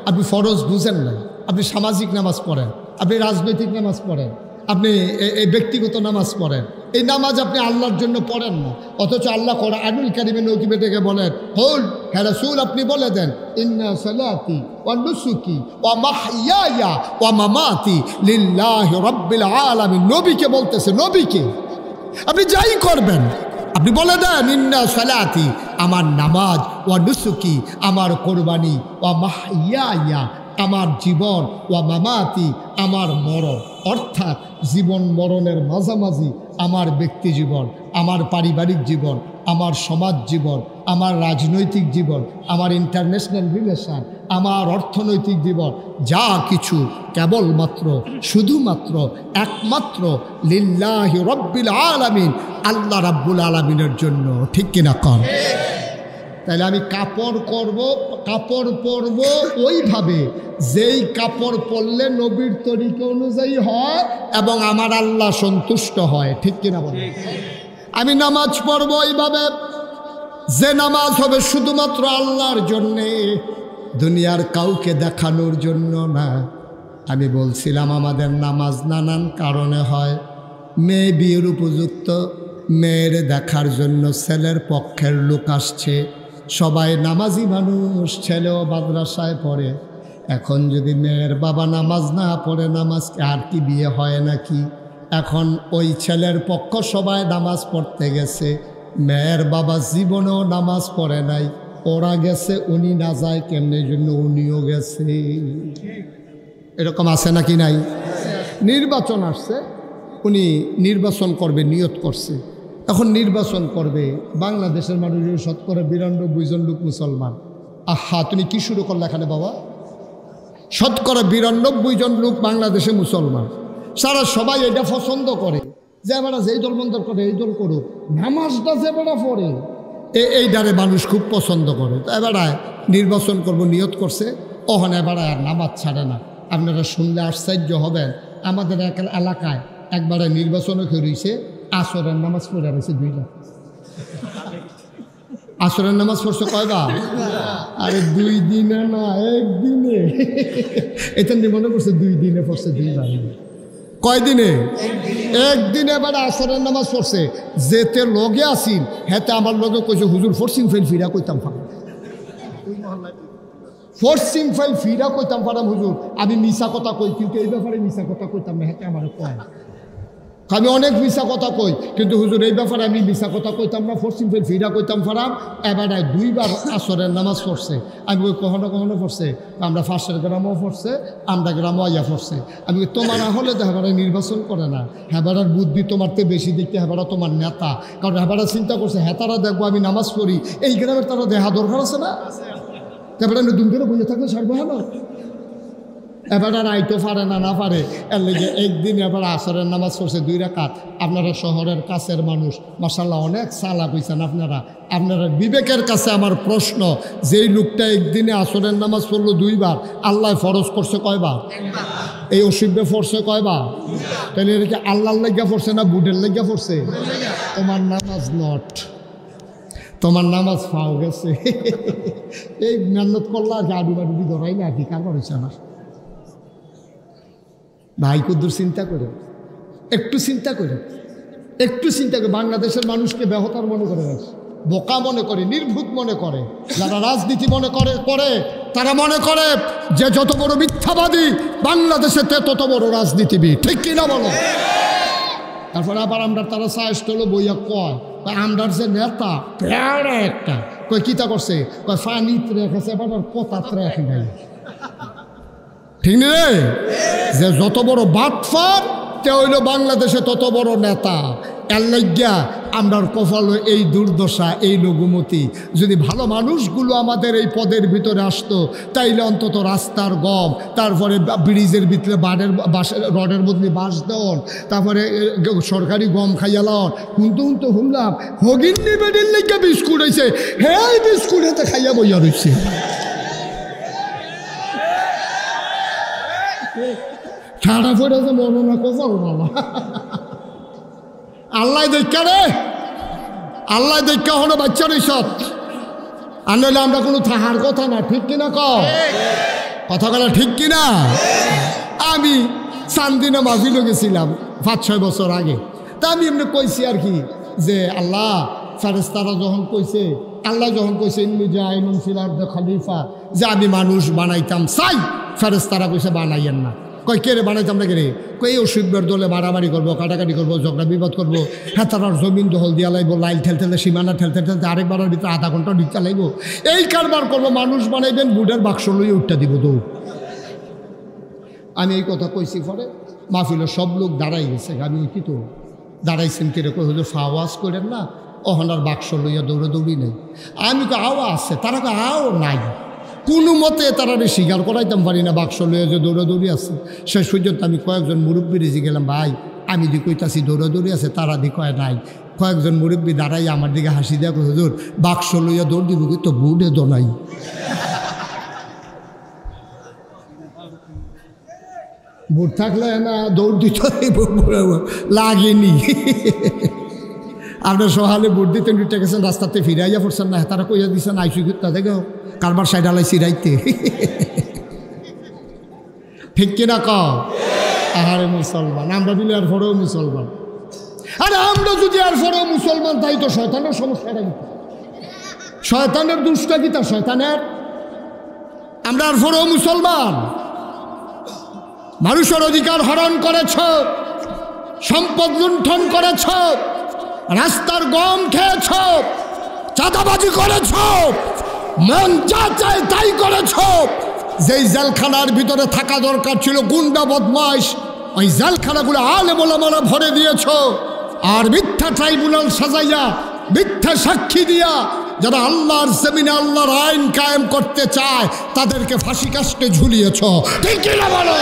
আপনি ফরজ বুঝেন না। আপনি সামাজিক নামাজ পড়েন, আপনি রাজনৈতিক নামাজ পড়েন, আপনি এই ব্যক্তিগত নামাজ পড়েন। এই নামাজ আপনি আল্লাহর জন্য পড়েন না, অথচ আল্লাহ কোরআনুল কারীমে নকিবে থেকে বলেন কুল হে রাসূল আপনি বলে দেন ইন্না সালাতি ওয়া নুসুকি ওয়া মাহইয়ায়া ওয়া মামাতি লিল্লাহি রাব্বিল আলামিন। নবীকে বলতেছে, নবীকে আপনি যাই করবেন আপনি বলে দেন ইন্না সালাতি আমার নামাজ, ওয়া নুসুকি আমার কোরবানি, ওয়া মাহইয়ায়া আমার জীবন, ওয়া মামাতি আমার মরণ। অর্থাৎ জীবন মরণের মাঝামাঝি আমার ব্যক্তি জীবন, আমার পারিবারিক জীবন, আমার সমাজ জীবন, আমার রাজনৈতিক জীবন, আমার ইন্টারন্যাশনাল রিলেশন, আমার অর্থনৈতিক জীবন, যা কিছু কেবলমাত্র শুধুমাত্র একমাত্র লিল্লাহি রাব্বিল আলামিন, আল্লাহ রাব্বুল আলামিনের জন্য, ঠিক কিনা কর? তাহলে আমি কাপড় পরব ওইভাবে যেই কাপড় পরলে নবীর তরিকা অনুযায়ী হয় এবং আমার আল্লাহ সন্তুষ্ট হয়, ঠিক কিনা বলেন? আমি নামাজ পড়ব এইভাবে যে নামাজ হবে শুধুমাত্র আল্লাহর জন্যে, দুনিয়ার কাউকে দেখানোর জন্য না। আমি বলছিলাম আমাদের নামাজ নানান কারণে হয়। মেয়ে বিয়ের উপযুক্ত, মেয়ের দেখার জন্য ছেলের পক্ষের লোক আসছে, সবাই নামাজি মানুষ, ছেলেও মাদ্রাসায় পড়ে। এখন যদি মেয়ের বাবা নামাজ না পড়ে, নামাজকে আর কি বিয়ে হয় নাকি? এখন ওই ছেলের পক্ষ সবাই নামাজ পড়তে গেছে, মেয়ের বাবা জীবনেও নামাজ পড়ে নাই, ওরা গেছে, উনি না যায় কেমনে, জন্য উনিও গেছে। এরকম আছে নাকি নাই? নির্বাচন আসছে, উনি নির্বাচন করবে, নিয়ত করছে। এখন নির্বাচন করবে, বাংলাদেশের মানুষের শতকরা 92 জন লোক মুসলমান। আহা, তুমি কি শুরু করলে এখানে বাবা? শতকরা 92 জন লোক বাংলাদেশে মুসলমান। সারা সবাই এটা পছন্দ করে যে এবারে যেই দল বন্ধ করে এই দল করুক, নামাজটা যে বেড়া পড়ে এই ডারে মানুষ খুব পছন্দ করে। তো এবারে নির্বাচন করব নিয়ত করছে, ওখানে এবারে আর নামাজ ছাড়ে না। আপনারা শুনলে আশ্চর্য হবেন, আমাদের এক এলাকায় একবারে নির্বাচনে হয়েছে, আসরের নামাজ পড়ে রয়েছে 2 লাখ। আসরের নামাজ পড়ছে কয়বার? আরে 2 দিনে না, 1 দিনে। এটা মনে করছে 2 দিনে পড়ছে 2 বার। কয় দিনে? 1 দিনে এবারে আসরের নামাজ পড়ছে। যেতে লগে আসিল হেতে আমার লগে কইছে, হুজুর ফোর্সিং ফাইল ফিরা কইতাম পারাম, ফোর্সিং ফাইল ফিরা কইতাম পারাম হুজুর। আমি মিশা কথা কই, কিন্তু এই ব্যাপারে মিশা কথা কইতাম না, হেতে আমার কয় আমি অনেক মিশা কথা কই, কিন্তু হুজুর এই ব্যাপারে আমি মিশা কথা কইতাম না, ফোর্সিং ফাইল ফিরা কইতাম পারাম। এবারে 2 বার আসরের নামাজ পড়ছে। আমি ওই কখনো কখনো পড়ছে, আমরা ফাঁসের গ্রামও পড়ছে, আমরা গ্রামও আইয়া পড়ছে। আমি তোমার না হলে তো হেবারা নির্বাচন করে না, হেবারার বুদ্ধি তোমার তো বেশি দেখতে, হেবারা তোমার নেতা। কারণ হেবারা চিন্তা করছে হেতারা দেখবো আমি নামাজ পড়ি, এই গ্রামের তারা দেখা দরকার আছে না, এবারে নতুন করে বসে থাকলে সারবে হলো। এবার আর আইতো পারে না পারে, এর লেগে একদিন এবার আসরের নামাজ পড়ছে 2 রাকাত। আপনারা শহরের কাছের মানুষ, মাশাআল্লাহ অনেক চালাক হইছেন আপনারা। আপনারা বিবেকের কাছে আমার প্রশ্ন, যেই লোকটা একদিনে আসরের নামাজ পড়লো 2 বার, আল্লাহ ফরজ করছে কয়বার? এই অসিবে পড়ছে কয়বার? তাহলে এটা কি আল্লাহর লেগে পড়ছে না বুডের লেগে পড়ছে? তোমার নামাজ নট, তোমার নামাজ ফাও গেছে। এই মেহনত করলা আর আডু বাডুবি ধরাই না, কি কার করেছে আমার ভাই? কুদ্দুর চিন্তা করে, একটু চিন্তা করে, একটু চিন্তা করে। বাংলাদেশের মানুষকে বেহতার মনে করে, বোকা মনে করে, নির্ভুত মনে করে। যারা রাজনীতি মনে করে তারা মনে করে যে যত বড় মিথ্যাবাদী বাংলাদেশে তত বড় রাজনীতিবিদ, ঠিক কিনা বলো? তারপরে আবার আমরা তারা সাহস হলো বইয়া কয় আমরার যে নেতা প্যারা একটা কয় কিতা করছে, কয় ফানিত রেখেছে, এবার কথা রেখে নাই। ঠিক নেই যে যত বড় বাটফার তে হইল বাংলাদেশে তত বড় নেতা। এর লাগিয়া আমরার কপাল এই দুর্দশা, এই লঘুমতি। যদি ভালো মানুষগুলো আমাদের এই পদের ভিতরে আসতো, তাইলে অন্তত রাস্তার গম, তারপরে ব্রিজের ভিতরে রডের বদলে বাঁশ দেওয়ান, তারপরে সরকারি গম খাইয়ালাম। কিন্তু শুনলাম হগিন্নি বেডির লেগে বিস্কুট হয়েছে, হ্যাঁ বিস্কুট হাতে খাইয়া বইয়া রয়েছে। ছাড়া পড়েছে মনে না কোথাও বাবা। আল্লাহ দেখা রে, আল্লাহ দেখা হলো বাচ্চার ইসত। আর নইলে আমরা কোনো থাকার কথা না, ঠিক কিনা কথা বলা, ঠিক কিনা? আমি চান্দিনা মাহফিলে গেছিলাম 5-6 বছর আগে। তা আমি এমনি কইছি আর কি যে আল্লাহ ফেরেশতারা যখন কইছে, আল্লাহ যখন কইছে ইন্নী জাইলুন ফিল আরদি খলিফা, যে আমি মানুষ বানাইতাম চাই, ফেরেশতারা কইছে বানাইয়েন না। কয় কে রে বানাইতাম না কে রে? কই অসুখের দলে মারামারি করবো, কাটাকাটি করবো, ঝগড়া বিবাদ করবো, হ্যাঁ তার জমিন দখল দিয়া লাগবো, লাইল ঠেলতে সীমানা ঠেলতে আরেকবারের ভিতরে আধা ঘন্টা ঢুকতে লাগবো, এই কারবার করবো। মানুষ বানাইবেন, বুটের বাক্স লইয়ে উঠতে দিব দৌড়। আমি এই কথা কইছি, পরে মাহফিলের সব লোক দাঁড়াই গেছে। আমি কি তো দাঁড়াইছেন কিরে, কই হলো আওয়াজ করেন না, ওখানার বাক্স লইয়া দৌড়ি নেই। আমি তো আওয়া আছে, তারা আও নাই, কোনো মতে তারা স্বীকার করাইতাম পারি না বাক্স লইয়া যে দৌড়াদৌড়ি আছে। শেষ পর্যন্ত আমি কয়েকজন মুরব্বী রেজি গেলাম, ভাই আমি দি কইতাছি দৌড়াদৌড়ি আছে, তারা দি কয় নাই। কয়েকজন মুরব্বী দাঁড়াই আমার দিকে হাসি দেয়া হুজুর বাক্স লইয়া দৌড় দিব কি তো বুড়ে দোনাই বুট থাকলে না দৌড় দিত লাগেনি আপনার সহালে বুট দিতে উঠে গেছেন রাস্তাতে ফিরাইয়া পড়ছেন না তারা কইয়া দিচ্ছেন আইসি তাদের কারবার সাইড আলাই সিরাইতে ঠিক কিনা ক আহারে মুসলমান আমরা দিলে আর পরেও মুসলমান আরে আমরা যদি আর পরেও মুসলমান তাই তো শয়তানের সমস্যাটা কি শয়তানের দুষ্টা কি তা শয়তানের আমরা আর পরেও মুসলমান মানুষের অধিকার হরণ করেছ সম্পদ লুণ্ঠন করেছ রাস্তার গম খেয়েছ চাঁদাবাজি করেছ মন যা চায় তাই করেছ যেই জেলখানার ভিতরে থাকা দরকার ছিল গুন্ডা বদমাইশ ওই জেলখানাগুলো আলেম ওলামারা ভরে দিয়েছ আর মিথ্যা ট্রাইব্যুনাল সাজাইয়া মিথ্যা সাক্ষী দিয়া যারা আল্লাহর জমিনে আল্লাহর আইন কায়েম করতে চায় তাদেরকে ফাঁসি কাস্টে ঝুলিয়েছ ঠিক কি না বলো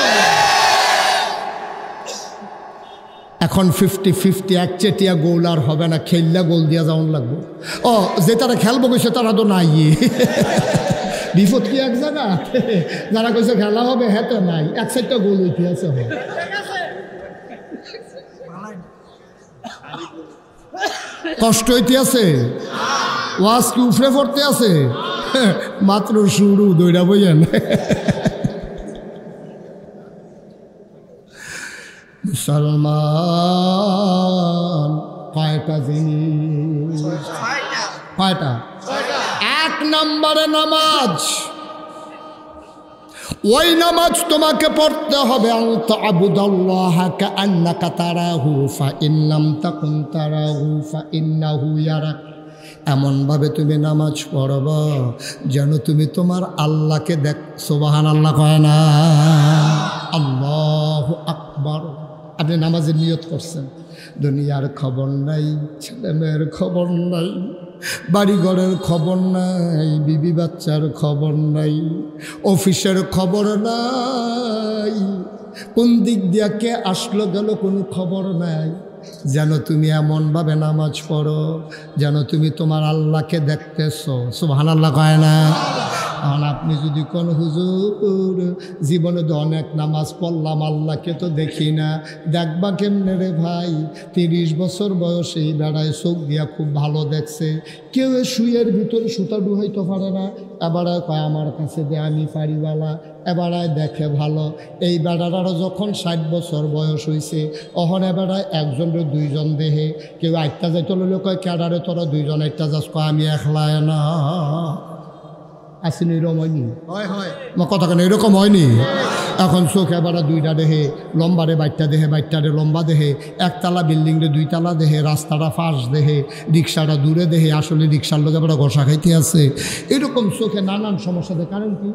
এখন 50-50 একচেটিয়া গোল আর হবে না খেললা গোল দিয়া যাওয়ান লাগবো ও যে তারা খেলবো সে তারা তো নাই বিপদ কি এক জায়গা যারা কইছে খেলা হবে হ্যাঁ তো নাই এক সাইডটা গোল ইতিহাসে হবে কষ্ট হইতে আছে ওয়াজ কি উফরে পড়তে আছে মাত্র শুরু দইরা বইয়েন মুসলমান কয়টা জিনিস কয়টা এক নম্বরে নামাজ ওই নামাজ তোমাকে পড়তে হবে আনতা আবুদাল্লাহা কাআন্নাকা তারাহু ফাইন লাম তাকুন তারাহু ফাইন্নাহু ইয়ারাক এমনভাবে তুমি নামাজ পড়বা যেন তুমি তোমার আল্লাহকে দেখ সুবহানাল্লাহ কয় না আল্লাহু আকবার আপনি নামাজের নিয়ত করছেন দুনিয়ার খবর নাই ছেলেমেয়ের খবর নাই বাড়িঘরের খবর নাই বিবি বাচ্চার খবর নাই অফিসের খবর নাই কোন দিক দিয়া কে আসলো গেল কোনো খবর নাই যেন তুমি এমনভাবে নামাজ পড়ো যেন তুমি তোমার আল্লাহকে দেখতেছো সুবহানাল্লাহ কয় না আর আপনি যদি কোন হুজুর জীবনে তো অনেক নামাজ পড়লাম আল্লাহকে তো দেখি না দেখবা কেমনে রে ভাই 30 বছর বয়সেই বেড়ায় চোখ দিয়া খুব ভালো দেখছে কেউ শুয়ের ভিতরে সুতা ডুহাইতে পারে না এবার কয় আমার কাছে দে আমি পারিওয়ালা এবারায় দেখে ভালো এই বেড়াটারও যখন 60 বছর বয়স হয়েছে অহন এবারায় একজনের দুইজন দেহে কেউ আটটা যাইতে লইলে কয় ক্যাডারে তোরা দুইজন একটা যাস কয় আমি একলায় না আসেনি এরকম হয়নি আমার কথা কেন এরকম হয়নি এখন চোখ এবার দুইটা দেহে লম্বারে বাইটটা দেহে বাইটটারে লম্বা দেহে একতলা বিল্ডিং রে 2 তলা দেহে রাস্তাটা ফাঁস দেহে রিক্সাটা দূরে দেহে আসলে রিক্সার লোক এবার ঘষা খাইতে আছে এরকম চোখে নানান সমস্যা দেয় কারণ কি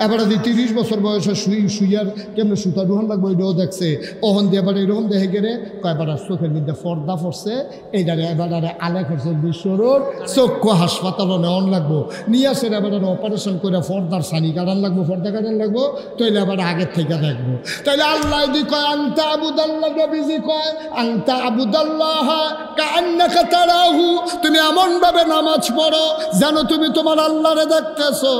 এবার যদি 30 বছর বয়সে শুইয়ার কেমন সুতা ডুহান লাগবো এটাও দেখছে ওহন দিয়ে এবার এরকম দেখে গেলে কয়েকবার চোখের মধ্যে পর্দা পড়ছে এইটারে এবারে আলে করছে বিশ্বরোড চক্ষু হাসপাতালও নেওয়ান লাগবো নিয়ে আসে এবারে অপারেশন করে পর্দার সানি কাটান লাগবো পর্দা কাটান লাগবো তাইলে এবার আগের থেকে দেখবো তাইলে আল্লাহ দি কয় আনতা আবুদাল্লাহ নবীজি কয় আনতা আবুদাল্লাহ কাআন্নাকা তারাহু তুমি এমনভাবে নামাজ পড়ো যেন তুমি তোমার আল্লাহরে দেখতেছো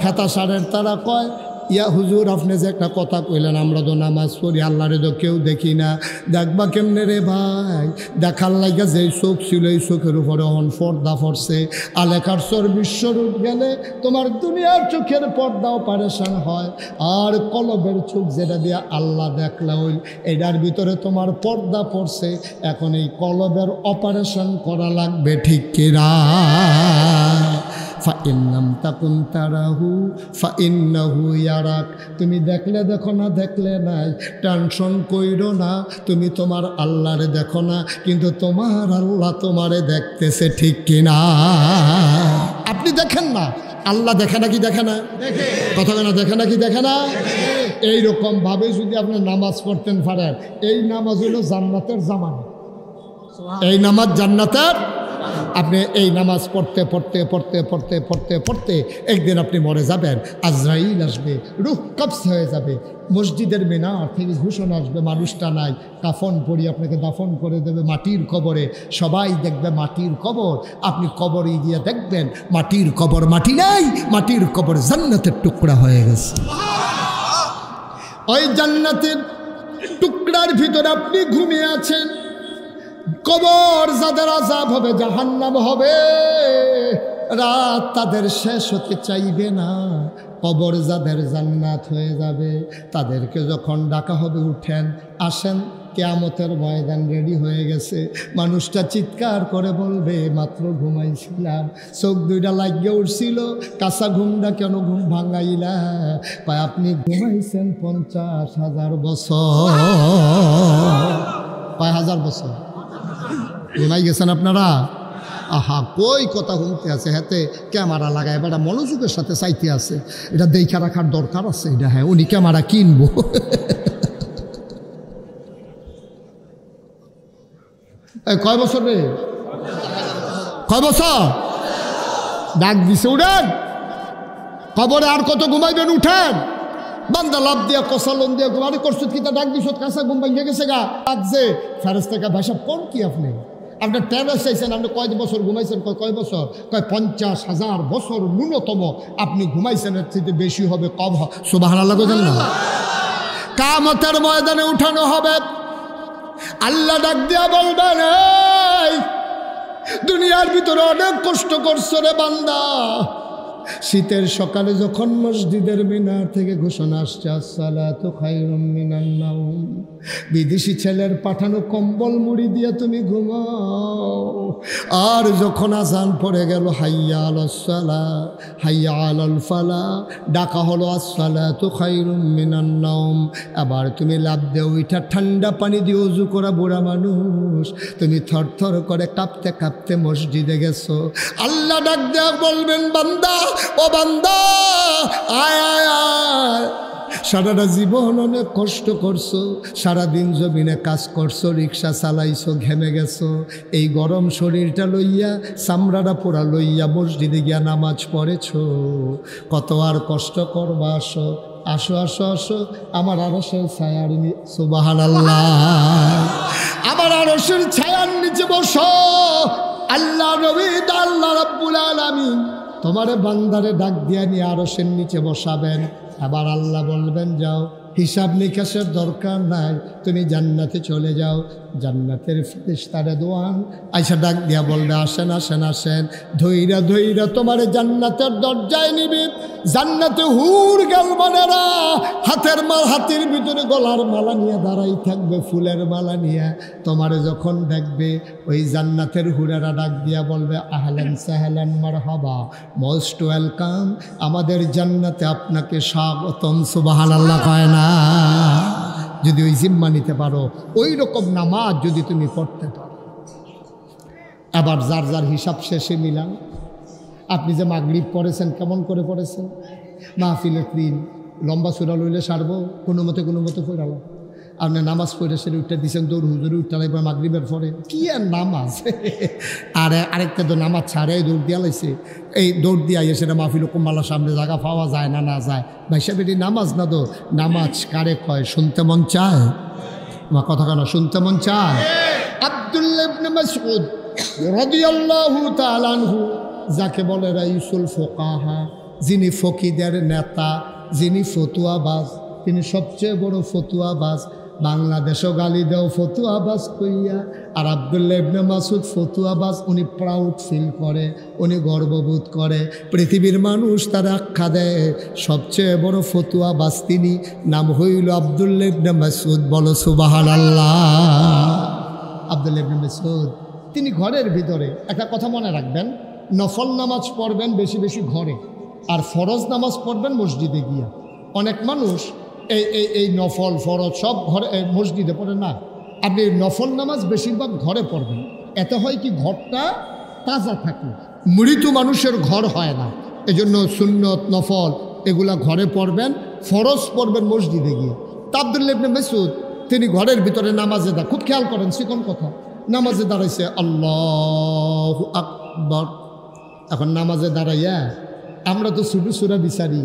খাতা সারের তারা কয় ইয়া হুজুর আপনি যে একটা কথা কইলেন আমরা তো নামাজ পড়ি আল্লাহরে তো কেউ দেখি না দেখবা কেমনে রে ভাই দেখার লাগা যেই চোখ ছিল এই চোখের উপরে অহন পর্দা পড়ছে আলেখার চর বিশ্বরূপ গেলে তোমার দুনিয়ার চোখের পর্দাও পারেশান হয় আর কলবের চোখ যেটা দিয়ে আল্লাহ দেখলা হইল এটার ভিতরে তোমার পর্দা পড়ছে এখন এই কলবের অপারেশন করা লাগবে ঠিক কিনা ফাইন লাম তাকুন তারাহু ফাইন্নাহু ইয়ারাক তুমি দেখলে দেখো না দেখলে নাই টেনশন কইরো না তুমি তোমার আল্লাহরে দেখো না কিন্তু তোমার আল্লাহ তোমারে দেখতেছে ঠিক কিনা আপনি দেখেন না আল্লাহ দেখে নাকি দেখে না কথা কেন দেখে নাকি দেখে না এইরকম ভাবে যদি আপনি নামাজ পড়তেন পারেন এই নামাজ হলো জান্নাতের জামান এই নামাজ জান্নাতের আপনি এই নামাজ পড়তে পড়তে পড়তে পড়তে পড়তে পড়তে একদিন আপনি মরে যাবেন, আজরাইল আসবে, রূহ কবজ হয়ে যাবে, মসজিদের মিনার থেকে ঘোষণা আসবে মানুষটা নাই, কাফন পরি আপনাকে দাফন করে দেবে মাটির কবরে, সবাই দেখবে মাটির কবর, আপনি কবরে গিয়ে দেখবেন মাটির কবর মাটি নাই, মাটির কবর জান্নাতের টুকরা হয়ে গেছে। ওই জান্নাতের টুকরার ভিতরে আপনি ঘুমিয়ে আছেন। কবর যাদের আযাব হবে, জাহান্নাম হবে, রাত তাদের শেষ হতে চাইবে না। কবর যাদের জান্নাত হয়ে যাবে, তাদেরকে যখন ডাকা হবে উঠেন আসেন, কিয়ামতের ময়দান রেডি হয়ে গেছে। মানুষটা চিৎকার করে বলবে মাত্র ঘুমাইছিলাম, চোখ দুইটা লাগিয়ে উঠছিল, কাঁচা ঘুমটা কেন ঘুম ভাঙাইলা? কয় আপনি ঘুমাইছেন 50,000 বছর। কয় হাজার বছর ঘুমাই গেছেন আপনারা? আহা, কই কথা শুনতে আছে, হাতে ক্যামেরা লাগায় বেটা মনোযোগের সাথে চাইতে আছে, এটা দেখা রাখার দরকার আছে। এটা হ্যাঁ, উনি ক্যামেরা কিনবো। কয় বছর রে? কয় বছর? ডাক দিছে উঠেন, কবরে আর কত ঘুমাইবেন, উঠেন। বান্দা লাভ দিয়া কষালন দিয়া ঘুমারে করছো কি, তা ডাক দিছ, কাঁচা ঘুম ভাঙিয়ে গেছে গা। লাগছে ফেরেশতাকে, ভাই সাহেব কোন কি আপনি, আপনার ট্যালেন্ট চাইছেন, আপনি কয় বছর ঘুমাইছেন? কয় বছর? কয় 50,000 বছর ন্যূনতম আপনি ঘুমাইছেন, এর থেকে বেশি হবে কম হবে। সুবহানাল্লাহ বলেন না? কিয়ামতের ময়দানে উঠানো হবে, আল্লাহ ডাক দিয়া বলবেন এই দুনিয়ার ভিতরে অনেক কষ্ট করছো রে বান্দা, শীতের সকালে যখন মসজিদের মিনার থেকে ঘোষণা আসছে আসসালাতু খায়রুম মিনান নাওম, বিদেশি ছেলের পাঠানো কম্বল মুড়ি দিয়ে তুমি ঘুমাও। আর যখন আজান পড়ে গেল হাইয়া আলাস সালাহ হাইয়া আলাল ফালাহ, ডাকা হলো আসসালাতু খায়রুম মিনান নাওম, আবার তুমি লাফ দিয়ে ওইটা ঠান্ডা পানি দিয়ে ওযু করা বুড়া মানুষ, তুমি থরথর করে কাঁপতে কাঁপতে মসজিদে গেছো। আল্লাহ ডাক দেয়া বলবেন বান্দা, ও বান্দা আয় আয় আয়, সারাটা জীবন অনেক কষ্ট করছো, সারাদিন জমিনে কাজ করছো, রিক্সা চালাইছো, ঘেমে গেছো, এই গরম শরীরটা লইয়া চামড়াটা পোড়া লইয়া মসজিদে গিয়া নামাজ পড়েছো, কত আর কষ্ট করবা, আসো আসো আসো আসো আমার আরশের ছায়ার নিচে। সুবহানাল্লাহ, আমার আরশের ছায়ার নিচে বসো। আল্লাহ নবী আল্লাহ রাব্বুল আলামিন তোমারে বান্দারে ডাক দিয়া নিয়ে আরশের নিচে বসাবেন। আবার আল্লাহ বলবেন যাও, হিসাব নিকাশের দরকার নাই, তুমি জান্নাতে চলে যাও। জান্নাতের ফেরেশতারে দোয়ান আইসা ডাক দিয়া বলবে আসেন আসেন আসেন, ধইরা ধইরা তোমারে জান্নাতের দরজায় নিবি। জান্নাতে হুর গালমানেরা হাতের ভিতরে গলার মালা নিয়ে দাঁড়াই থাকবে, ফুলের মালা নিয়ে। তোমারে যখন দেখবে ওই জান্নাতের হুরেরা ডাক দিয়া বলবে আহলান সাহলান মারহাবা, মোস্ট ওয়েলকাম, আমাদের জান্নাতে আপনাকে স্বাগতম। সুবহানাল্লাহ কয় না? যদি ওই জিম্মা নিতে পারো, ওই রকম নামাজ যদি তুমি পড়তে পারো। আবার যার যার হিসাব শেষে মিলান। আপনি যে মাগরিব পড়েছেন কেমন করে পড়েছেন? মাহফিলের দিন লম্বা সুরা লইলে সারবো, কোনো মতে পড়ালাম। আপনি নামাজ পড়ে সেরে উঠতে দিচ্ছেন, দৌড় হুজুরে উঠতে লাগবে মাগরিবের পরে, কি আর নামাজ। আর আরেকটা তো নামাজ ছাড়ে দৌড় দিয়া লাইছে, এই দৌড় দিয়া সেটা মাহফিল কুম্বালার সামনে জায়গা পাওয়া যায় না, না যায় ভাই সাহেব, এটি নামাজ না তো। নামাজ কারে কয়? শুনতে মন চায়? আমার কথা কেন শুনতে মন চায়? আব্দুল্লাহ ইবনে মাসউদ রাদিয়াল্লাহু তাআলা আনহু, যাকে বলে রাইসুল ফুকাহা, যিনি ফকিদের নেতা, যিনি ফতুয়াবাজ, তিনি সবচেয়ে বড় ফতুয়াবাজ। বাংলাদেশও গালি দেও ফতুয়াবাজ কইয়া, আর আব্দুল্লাহ ইবনে মাসউদ ফতুয়াবাজ, উনি প্রাউড ফিল করে, উনি গর্ববোধ করে। পৃথিবীর মানুষ তার আখ্যা দেয় সবচেয়ে বড় ফতুয়াবাজ তিনি, নাম হইল আব্দুল্লাহ ইবনে মাসউদ। বলো সুবহানাল্লাহ। আব্দুল্লাহ ইবনে মাসউদ তিনি ঘরের ভিতরে, একটা কথা মনে রাখবেন, নফল নামাজ পড়বেন বেশি বেশি ঘরে, আর ফরজ নামাজ পড়বেন মসজিদে গিয়া। অনেক মানুষ এই নফল ফরজ সব ঘরে মসজিদে পড়ে না। আপনি নফল নামাজ বেশিরভাগ ঘরে পড়বেন, এতে হয় কি ঘরটা তাজা থাকে। মৃত মানুষের ঘর হয় না, এজন্য সুন্নত নফল এগুলা ঘরে পড়বেন, ফরজ পড়বেন মসজিদে গিয়ে। তা আব্দুল্লাহ ইবনে মাসউদ তিনি ঘরের ভিতরে নামাজে খুব খেয়াল করেন, চিকন কথা, নামাজে দাঁড়াইছে, আল্লাহু আকবার, আকবর। এখন নামাজে দাঁড়াইয়া আমরা তো ছোটো সূরা বিচারি,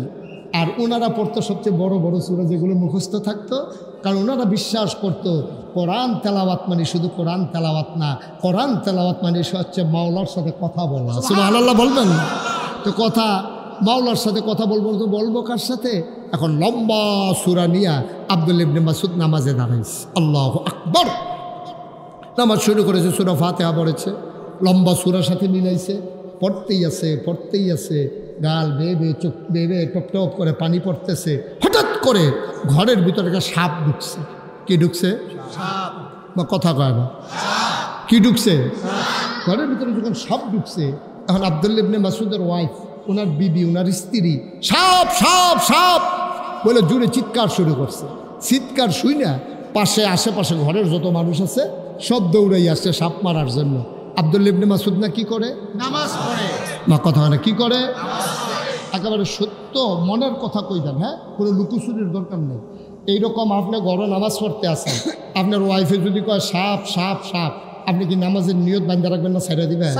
আর ওনারা পড়তো সবচেয়ে বড় বড় সূরা যেগুলো মুখস্থ থাকতো, কারণ ওনারা বিশ্বাস করতো কোরআন তেলাওয়াত মানে শুধু কোরআন তেলাওয়াত না, কোরআন তেলাওয়াত মানে হচ্ছে মাওলার সাথে কথা বলা। সুবহানাল্লাহ বলবেন? তো কথা মাওলার সাথে কথা বলবো, তো বলবো কার সাথে? এখন লম্বা সূরা নিয়া আব্দুল্লাহ ইবনে মাসউদ নামাজে দাঁড়াইছে, আল্লাহু আকবার। নামাজ শুরু করেছে, সূরা ফাতিহা পড়েছে, লম্বা সূরার সাথে মিলাইছে, পড়তেই আছে, গাল বেয়ে বেয়ে চোখ বেয়ে বেয়ে টপ টপ করে পানি পড়তেছে। হঠাৎ করে ঘরের ভিতরে একটা সাপ ঢুকছে। কি ঢুকছে? বা কথা কয় না, কি ঢুকছে? ঘরের ভিতরে যখন সাপ ঢুকছে, এখন আব্দুল্লাহ ইবনে মাসউদের ওয়াইফ, ওনার বিবি, ওনার স্ত্রী সাপ সাপ সাপ বলে জুড়ে চিৎকার শুরু করছে। চিৎকার শুই না পাশে আশেপাশে ঘরের যত মানুষ আছে সব দৌড়াই আসছে সাপ মারার জন্য। আব্দুল্লাহ ইবনে মাসউদ না কি করে? নামাজ পড়ে। মা কথা হয় না, কি করে? একেবারে সত্য মনের কথা কইবেন, হ্যাঁ, কোনো লুকোচুরির দরকার নেই। এইরকম আপনি ঘরে নামাজ পড়তে আসেন, আপনার ওয়াইফে যদি কয় সাপ সাপ সাপ, আপনি কি নামাজের নিয়ত বান্ধা রাখবেন না ছাইড়া দিবেন?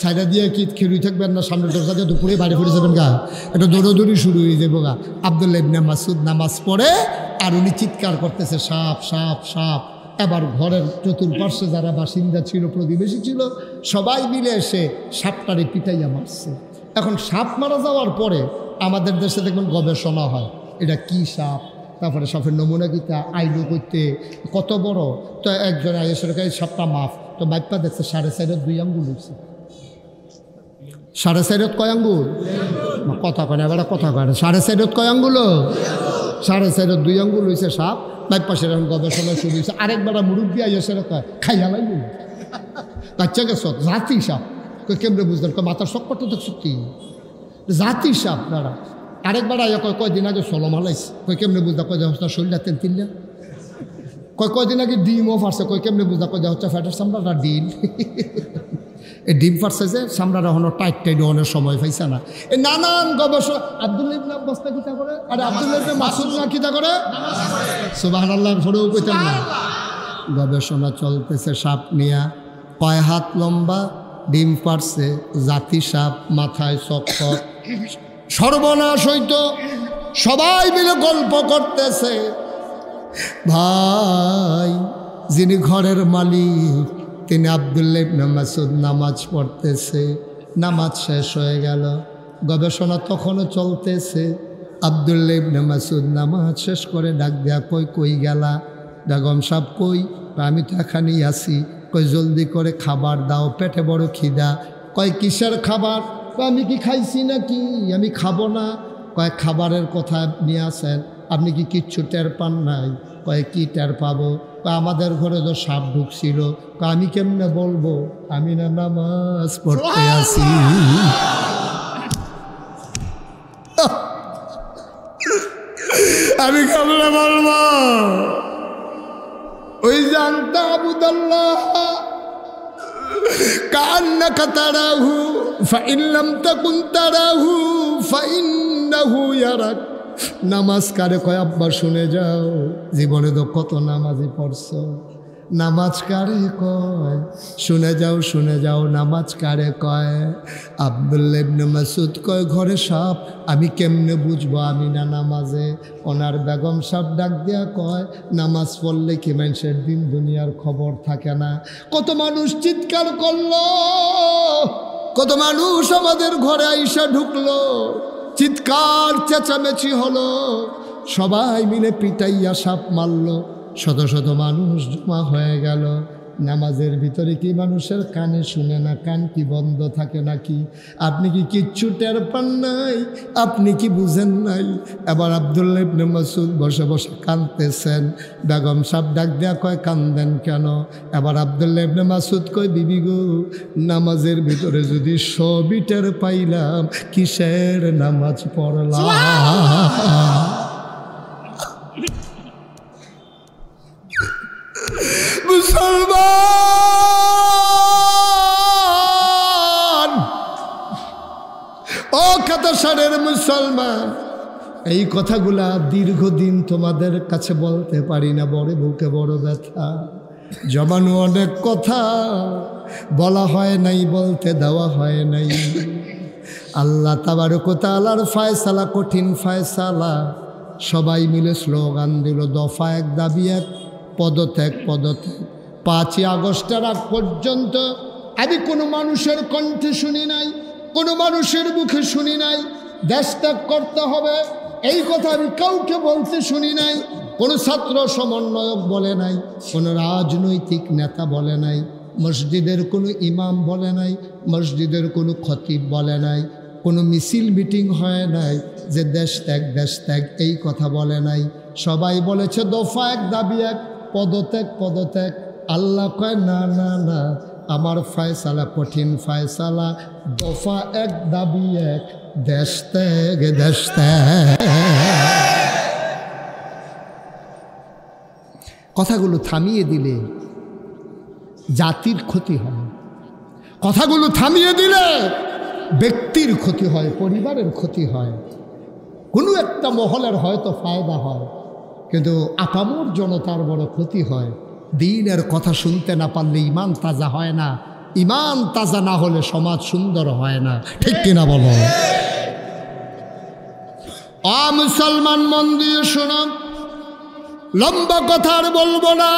ছাইড়া দিয়ে কি খেলুই থাকবেন না? সামনের দরজা দিয়ে দুপুরে বাড়ি ফিরে যাবেন গা? একটা দৌড়াদৌড়ি শুরু হয়ে যাবো গা। আব্দুল্লাহ ইবনে মাসউদ নামাজ পড়ে আর উনি চিৎকার করতেছে সাপ সাপ সাপ। এবার ঘরের চতুর্পার্শ্বে যারা বাসিন্দা ছিল, প্রতিবেশী ছিল, সবাই মিলে এসে সাপটারে পিটাইয়া মারছে। এখন সাপ মারা যাওয়ার পরে আমাদের দেশে দেখবেন গবেষণা হয়, এটা কি সাপ, তারপরে সাপের নমুনা কিতা, আইলো করতে কত বড়। তো একজন আইসের কাছে সাপটা মাফ, তো মাইপা দেখছে 4.5 2 আঙ্গুল হয়েছে। 4.5 কয় আঙ্গুল? কথা কয় না, এবার কথা কয় না। 4.5 কয় আঙ্গুল? 4.5 2 আঙ্গুল হয়েছে সাপ। বাইপাশের এখন গবেষণা শুরু হয়েছে। আরেকবার মুরব্বী আইসের কয় খাইয়া লাগবে বাচ্চা গেছ জাতি সাপ। কেমনে বুঝলেন? মাথার সবকটা তো সত্যি জাতি সাপ দাঁড়া। আরেকবার আইয়া কয়দিন আগে সলম হালাইছে। কেমনে বুঝা? কয় হচ্ছে শরীরটা তেল তিল্লা। কয়দিন আগে ডিমও ফারছে। কেমনে বুঝা? হচ্ছে ফ্যাটের চামড়াটা ডিম। এই ডিম ফারছে যে চামড়াটা এখনো টাইট অনেক সময় পাইছে না। এই নানান গবেষণা। আব্দুল্লাহ ইবনে আব্বাস না কিতা করে? আরে আব্দুল্লাহ ইবনে মাসউদ না কিতা করে? সুবহানাল্লাহ পড়েও কইতেন না। গবেষণা চলতেছে সাপ নিয়া। কয় হাত লম্বা, ডিম পারছে, জাতি সাপ, মাথায় চক্কর, সর্বনাশ হইত। সবাই মিলে গল্প করতেছে। ভাই যিনি ঘরের মালিক তিনি আব্দুল্লাহ ইবনে মাসউদ নামাজ পড়তেছে। নামাজ শেষ হয়ে গেল, গবেষণা তখনও চলতেছে। আব্দুল্লাহ ইবনে মাসউদ নামাজ শেষ করে ডাক দেয়া, কই গেলা? বেগম সাহেব কই? আমি তো এখানেই আছি। কই জলদি করে খাবার দাও, পেটে বড় খিদা। কয় কিসের খাবার? আমি কি খাইছি নাকি? আমি খাবো না। কয় খাবারের কথা নিয়ে আসেন, আপনি কি কিচ্ছু টের পান নাই? কয় কি টের পাবো? আমাদের ঘরে তো সাপ ঢুকছিল। আমি কেমনে বলবো? আমি না নামাজ পড়তে আসি। আমি কেমনে বলবো? ওই জানতা আবুদাল্লাহ কান্নাকা তারাহু ফাইন লাম তাকুন তারাহু ফাইন্নাহু ইয়ারাক। নামাজ কারে কয়? আব্বা শুনে যাও, জীবনে তো কত নামাজই পড়ছো। নামাজ কারে কয়? শুনে যাও নামাজ কারে কয়? আব্দুল্লাহ ইবনে মাসউদ কয় ঘরে সাপ, আমি কেমনে বুঝবো আমি না নামাজে? ওনার বেগম সাপ ডাক দিয়া কয় নামাজ পড়লে কি মানুষের দিন দুনিয়ার খবর থাকে না? কত মানুষ চিৎকার করলো, কত মানুষ আমাদের ঘরে আইসা ঢুকলো, চিৎকার চেঁচামেচি হলো, সবাই মিলে পিটাইয়া সাপ মারলো, শত শত মানুষ জমা হয়ে গেল। নামাজের ভিতরে কি মানুষের কানে শুনে না? কান কি বন্ধ থাকে নাকি? আপনি কি কিচ্ছু টের পান নাই? আপনি কি বুঝেন নাই? এবার আব্দুল্লাহ ইবনে মাসউদ বসে বসে কাঁদতেছেন। বেগম সাহেব ডাক দেয়া কয় কান্দেন কেন? এবার আব্দুল্লাহ ইবনে মাসউদ কয় বিবি গো, নামাজের ভিতরে যদি সবই টের পাইলাম, কিসের নামাজ পড়লাম? মুসলমান, ও কাতাসারের মুসলমান, এই কথাগুলা দীর্ঘদিন তোমাদের কাছে বলতে পারি না, বড় বুকে বড় ব্যথা। জমানো অনেক কথা, বলা হয় নাই, বলতে দেওয়া হয় নাই। আল্লাহ তাবারক ওয়া তাআলার ফয়সালা, কঠিন ফয়সালা। সবাই মিলে স্লোগান দিল, দফা এক, দাবি এক, পদত্যাগ পদত্যাগ। 5ই আগস্টের আগ পর্যন্ত আমি কোনো মানুষের কণ্ঠে শুনি নাই, কোনো মানুষের মুখে শুনি নাই দেশ ত্যাগ করতে হবে, এই কথা আমি কাউকে বলতে শুনি নাই। কোনো ছাত্র সমন্বয়ক বলে নাই, কোনো রাজনৈতিক নেতা বলে নাই, মসজিদের কোনো ইমাম বলে নাই, মসজিদের কোনো খতিব বলে নাই, কোনো মিছিল মিটিং হয় নাই যে দেশ ত্যাগ এই কথা বলে নাই। সবাই বলেছে দফা এক, দাবি এক, পদত্যাগ পদত্যাগ। আল্লাহ কয় না না না, আমার ফয়সালা কঠিন ফয়সালা, দফা এক, দাবি এক, দেশ ত্যাগ দেশ ত্যাগ। কথাগুলো থামিয়ে দিলে জাতির ক্ষতি হয়, কথাগুলো থামিয়ে দিলে ব্যক্তির ক্ষতি হয়, পরিবারের ক্ষতি হয়, কোনো একটা মহলের হয়তো ফায়দা হয়, কিন্তু আপামর জনতার বড় ক্ষতি হয়। দ্বীনের কথা শুনতে না পারলে ইমান তাজা হয় না, ইমান তাজা না হলে সমাজ সুন্দর হয় না, ঠিক কিনা বলো? মুসলমান মন দিয়ে শোনো, লম্বা কথা আর বলবো না।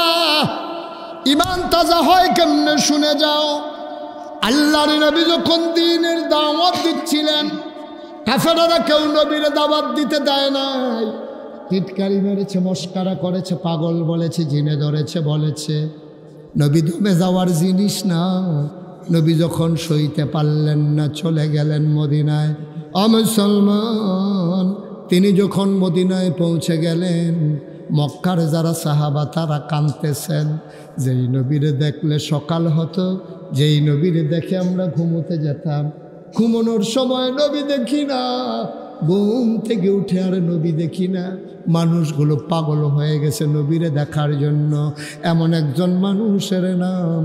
ইমান তাজা হয় কেমনে শুনে যাও। আল্লাহর নবী যখন দ্বীনের দাওয়াত দিচ্ছিলেন, কাফেররা কেউ নবীর দাওয়াত দিতে দেয় নাই। টিটকারি মেরেছে, মস্কারা করেছে, পাগল বলেছে, জিনে ধরেছে বলেছে। নবী দমে যাওয়ার জিনিস না। নবী যখন সইতে পারলেন না, চলে গেলেন মদিনায়। মুসলমান, তিনি যখন মদিনায় পৌঁছে গেলেন, মক্কার যারা সাহাবা তারা কাঁদতেছেন। যেই নবীরে দেখলে সকাল হতো, যেই নবীরে দেখে আমরা ঘুমোতে যেতাম, ঘুমানোর সময় নবী দেখি না, ঘুম থেকে উঠে আর নবী দেখি না। মানুষগুলো পাগল হয়ে গেছে নবীরে দেখার জন্য। এমন একজন মানুষের নাম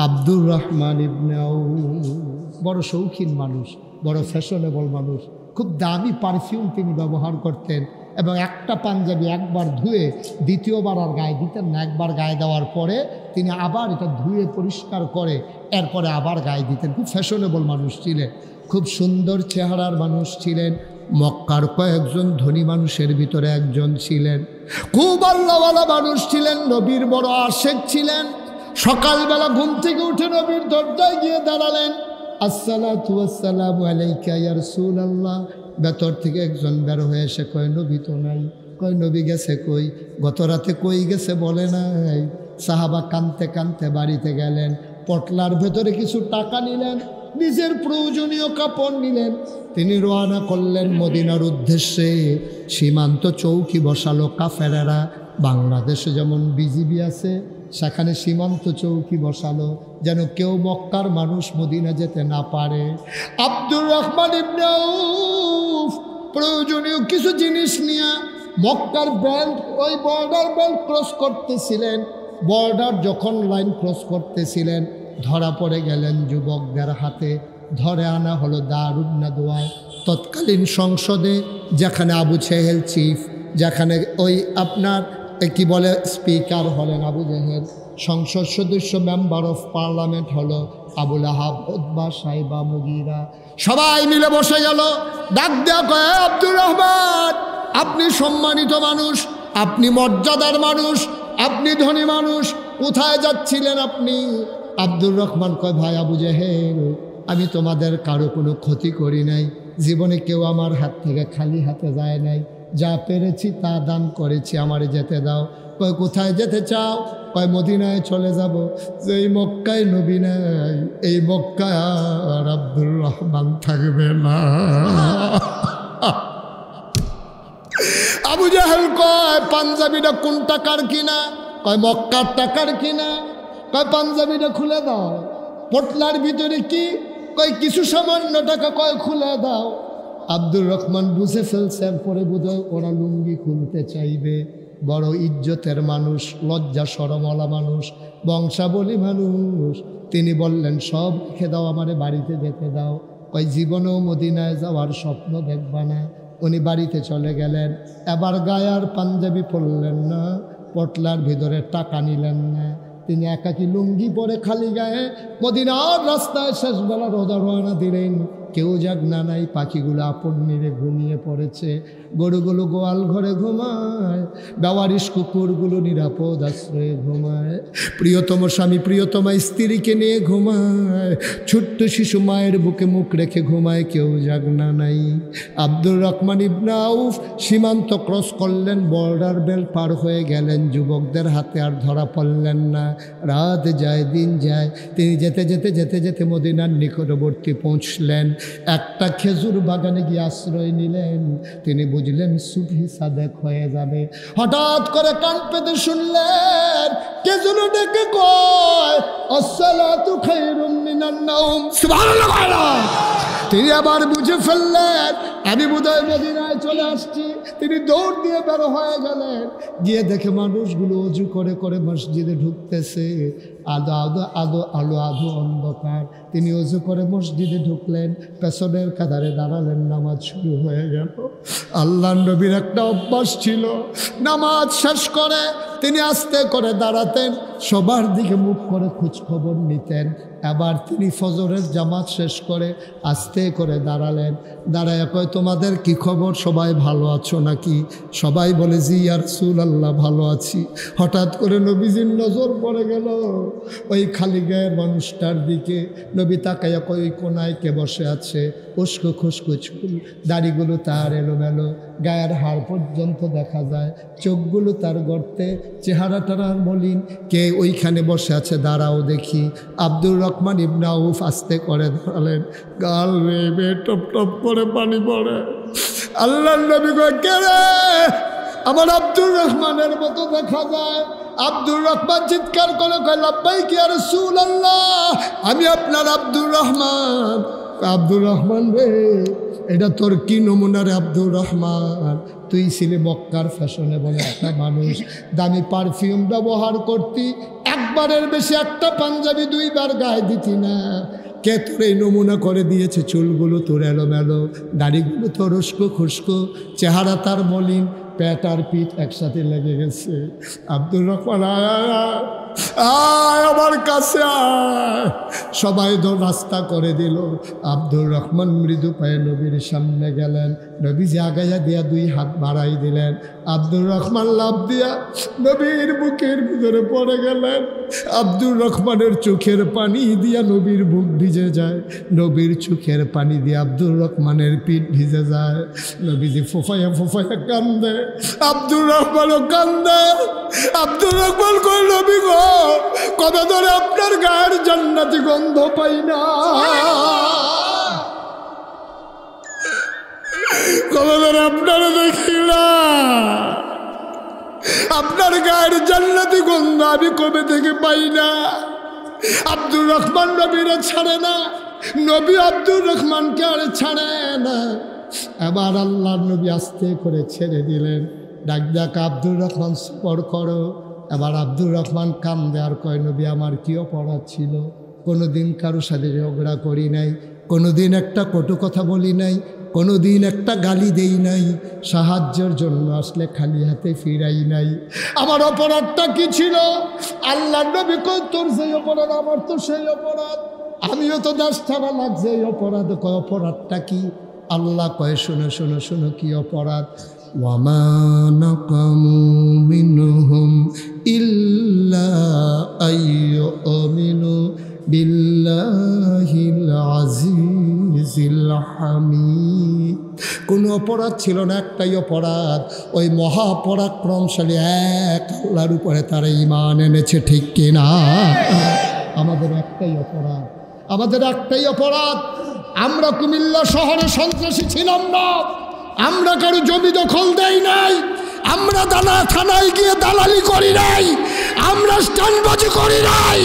আব্দুর রহমান ইবনে আউফ। বড় শৌখিন মানুষ, বড় ফ্যাশনেবল মানুষ, খুব দামি পারফিউম তিনি ব্যবহার করতেন, এবং একটা পাঞ্জাবি একবার ধুয়ে দ্বিতীয়বার আর গায়ে দিতেন না। একবার গায়ে দেওয়ার পরে তিনি আবার এটা ধুয়ে পরিষ্কার করে এরপরে আবার গায়ে দিতেন। খুব ফ্যাশনেবল মানুষ ছিলেন, খুব সুন্দর চেহারার মানুষ ছিলেন। মক্কার কয়েকজন ধনী মানুষের ভিতরে একজন ছিলেন। খুব আল্লাহওয়ালা মানুষ ছিলেন, নবীর বড় আশেক ছিলেন। সকালবেলা ঘুম থেকে উঠে নবীর দরজায় গিয়ে দাঁড়ালেন। আসসালাতু ওয়াসসালামু আলাইকা ইয়া রাসূলুল্লাহ। ভেতর থেকে একজন বের হয়ে এসে কয় নবী তো নাই। কয় নবী গেছে কই? গত রাতে কই গেছে বলে নাই। সাহাবা কানতে কানতে বাড়িতে গেলেন, পটলার ভেতরে কিছু টাকা নিলেন, নিজের প্রয়োজনীয় কাপড় নিলেন, তিনি রওনা করলেন মদিনার উদ্দেশ্যে। সীমান্ত চৌকি বসালো কাফেরেরা। বাংলাদেশে যেমন বিজিবি আছে, সেখানে সীমান্ত চৌকি বসালো, যেন কেউ মক্কার মানুষ মদিনা যেতে না পারে। আব্দুর রহমান ইবনে আউফ প্রয়োজনীয় কিছু জিনিস নিয়ে মক্কার বেল্ট, ওই বর্ডার বেল্ট ক্রস করতেছিলেন। বর্ডার যখন লাইন ক্রস করতেছিলেন, ধরা পড়ে গেলেন যুবকদের হাতে। ধরে আনা হলো দারুন নাদওয়ায়, তৎকালীন সংসদে, যেখানে আবু জেহেল চিফ, যেখানে ওই আপনার কি বলে স্পিকার হলেন আবু জেহেল, সংসদ সদস্য মেম্বার অফ পার্লামেন্ট হলো আবুল আহাব, উতবা, সাইবা, মুগিরা। সবাই মিলে বসে গেল। ডাক দেয়া কয়, আব্দুর রহমান, আপনি সম্মানিত মানুষ, আপনি মর্যাদার মানুষ, আপনি ধনী মানুষ, কোথায় যাচ্ছিলেন আপনি? আব্দুর রহমান কয়, ভাই আবু জেহেল, আমি তোমাদের কারো কোনো ক্ষতি করি নাই, জীবনে কেউ আমার হাত থেকে খালি হাতে যায় নাই, যা পেরেছি তা দান করেছি, আমারে যেতে দাও। কয় কোথায় যেতে চাও? কয় মদিনায় চলে যাব। যেই মক্কায় নবী নাই, এই মক্কায় আর আব্দুর রহমান থাকবে না। আবু জাহেল কয়, পাঞ্জাবিটা কোন টাকার কিনা? কয় মক্কার টাকার কিনা। কয় পাঞ্জাবিটা খুলে দাও। পটলার ভিতরে কি? কয় কিছু সামান্য টাকা। কয় খুলে দাও। আব্দুর রহমান বুঝে ফেলছে, পরে বোধহয় ওরা লুঙ্গি খুলতে চাইবে। বড় ইজ্জতের মানুষ, লজ্জা শরমওয়ালা মানুষ, বংশাবলী মানুষ। তিনি বললেন, সব রেখে দাও, আমারে বাড়িতে যেতে দাও। কয় জীবনেও মদিনায় যাওয়ার স্বপ্ন দেখবা না। উনি বাড়িতে চলে গেলেন। এবার গায়ে আর পাঞ্জাবি পরলেন না, পটলার ভিতরে টাকা নিলেন না, তিনি একাকী লুঙ্গি পরে খালি গায়ে মদিনার রাস্তায় শেষবেলা রওনা দিলেন। কেউ জাগনা নাই, পাখিগুলো আপন নিরে ঘুমিয়ে পড়েছে, গরুগুলো গোয়াল ঘরে ঘুমায়, বেওয়ারিশ কুকুরগুলো নিরাপদ আশ্রয়ে ঘুমায়, প্রিয়তম স্বামী প্রিয়তমা স্ত্রীকে নিয়ে ঘুমায়, ছোট্ট শিশু মায়ের বুকে মুখ রেখে ঘুমায়, কেউ জাগনা নাই। আব্দুর রহমান ইবনে আউফ সীমান্ত ক্রস করলেন, বর্ডার বেল্ট পার হয়ে গেলেন, যুবকদের হাতে আর ধরা পড়লেন না। রাত যায় দিন যায়, তিনি যেতে যেতে যেতে যেতে মদিনার নিকটবর্তী পৌঁছলেন। একটা খেজুর বাগানে গিয়ে আশ্রয় নিলেন। তিনি বুঝলেন সুবহি সাদেক হয়ে যাবে। হঠাৎ করে কান পেতে শুনলেন খেজুর ডেকে কয়, আসসালাতু খায়রুম মিনান নাওম। সুবহানাল্লাহ। তিনি আবার বুঝে ফেললেন আমি বোধহয় মদিনায় চলে আসছি। তিনি দৌড় দিয়ে বের হয়ে গেলেন, গিয়ে দেখে মানুষগুলো অজু করে করে মসজিদে ঢুকতেছে। আদো আদো আদো আলো আধো অন্ধকার। তিনি অজু করে মসজিদে ঢুকলেন, পেছনের কাতারে দাঁড়ালেন, নামাজ শুরু হয়ে গেল। আল্লাহর নবীর একটা অভ্যাস ছিল, নামাজ শেষ করে তিনি আস্তে করে দাঁড়াতেন, সবার দিকে মুখ করে খোঁজ খবর নিতেন। এবার তিনি ফজরের জামাত শেষ করে আস্তে করে দাঁড়ালেন, দাঁড়ায় কয় তোমাদের কি খবর, সবাই ভালো আছো নাকি? সবাই বলে জি ইয়া রাসূলুল্লাহ ভালো আছি। হঠাৎ করে নবীজির নজর পড়ে গেল ওই খালি গায়ের মানুষটার দিকে। নবী তাকাইয়া কয় ওই কোনায় কে বসে আছে, উস্কো খুস্কো চুল, দাড়িগুলো তার এলোমেলো, গায়ের হাড় পর্যন্ত দেখা যায়, চোখগুলো তার গর্তে, চেহারাটার মলিন, কে ওইখানে বসে আছে দাঁড়াও দেখি। আব্দুর রহমান ইবনে আউফ আস্তে করে দাঁড়ালেন, গাল বেয়ে টপ টপ করে পানি পড়ে। আল্লাহর নবী কয় কে রে? আমার আব্দুর রহমানের মতো দেখা যায়। আব্দুর রহমান চিৎকার করে কয় লাব্বাইক ইয়া রাসূলুল্লাহ, আমি আপনার আব্দুর রহমান। আব্দুর রহমান রে, এটা তোর কি নমুনা রে আব্দুর রহমান? তুই ছিলি মক্কার ফ্যাশনে বলে একটা মানুষ, দামি পারফিউম ব্যবহার করতি, একবারের বেশি একটা পাঞ্জাবি দুইবার গায়ে দিতি না। কে তোর এই নমুনা করে দিয়েছে? চুলগুলো তোর এলোমেলো, দাড়িগুলো তোর উস্কো খুস্কো, চেহারা তার মলিন, পেট আর পিঠ একসাথে লেগে গেছে। আব্দুর রহমান আয় আমার কাছে আয়। সবাই তো রাস্তা করে দিল। আব্দুর রহমান মৃদু পায়ে নবীর সামনে গেলেন, নবীজি আগাইয়া দিয়া দুই হাত বাড়াই দিলেন। আব্দুর রহমান লাফ দিয়া নবীর বুকের ভিতরে পড়ে গেলেন। আব্দুর রহমানের চোখের পানি দিয়া নবীর বুক ভিজে যায়, নবীর চোখের পানি দিয়ে আব্দুর রহমানের পিঠ ভিজে যায়। নবীজি ফোফাইয়া ফোফাইয়া কান্দে, আব্দুর রহমানও কান্দে। আব্দুর রহমান কই নবী গো, কবে ধরে আপনার গায়ের জান্নাতি গন্ধ পাই না, কবে ধরে আপনারা দেখি না, আপনার গায়ের জান্নাতি গন্ধ আমি কবে থেকে পাই না। আব্দুর রহমান নবীরা ছাড়ে না, নবী আব্দুর রহমানকে আর ছাড়ে না। এবার আল্লাহর নবী আস্তে করে ছেড়ে দিলেন, ডাক ডাক আব্দুর রহমান সবর করো। এবার আব্দুর রহমান কান্দে আর কয় নবী আমার কি অপরাধ ছিল? কোনোদিন কারো সাথে ঝগড়া করি নাই, কোনোদিন একটা কটু কথা বলি নাই, কোনোদিন একটা গালি দেই নাই, সাহায্যের জন্য আসলে খালি হাতে ফিরাই নাই। আমার অপরাধটা কি ছিল? আল্লাহর নবী কয় তোর সেই অপরাধ আমার তো সেই অপরাধ, আমিও তো দাস ছাড়া লাগছে এই অপরাধ। কয় অপরাধটা কি? আল্লাহ কয় শোনো শোনো শোনো কি অপরাধ। ওয়ামা নাকামু মিনহুম ইল্লা আইয়ুমিনু বিল্লাহিল আজিজিল হামিদ। কোনো অপরাধ ছিল না, একটাই অপরাধ, ওই মহাপরাক্রমশালী এক আল্লাহর উপরে তারা ঈমান এনেছে, ঠিক কিনা? আমাদের একটাই অপরাধ, আমাদের একটাই অপরাধ, আমরা কুমিল্লা শহরে সন্ত্রাসী ছিলাম না, আমরা কারো জমি দখল দেই নাই, আমরা থানায় গিয়ে দালালি করি নাই, আমরা স্ট্যান্ডবাজি করি নাই,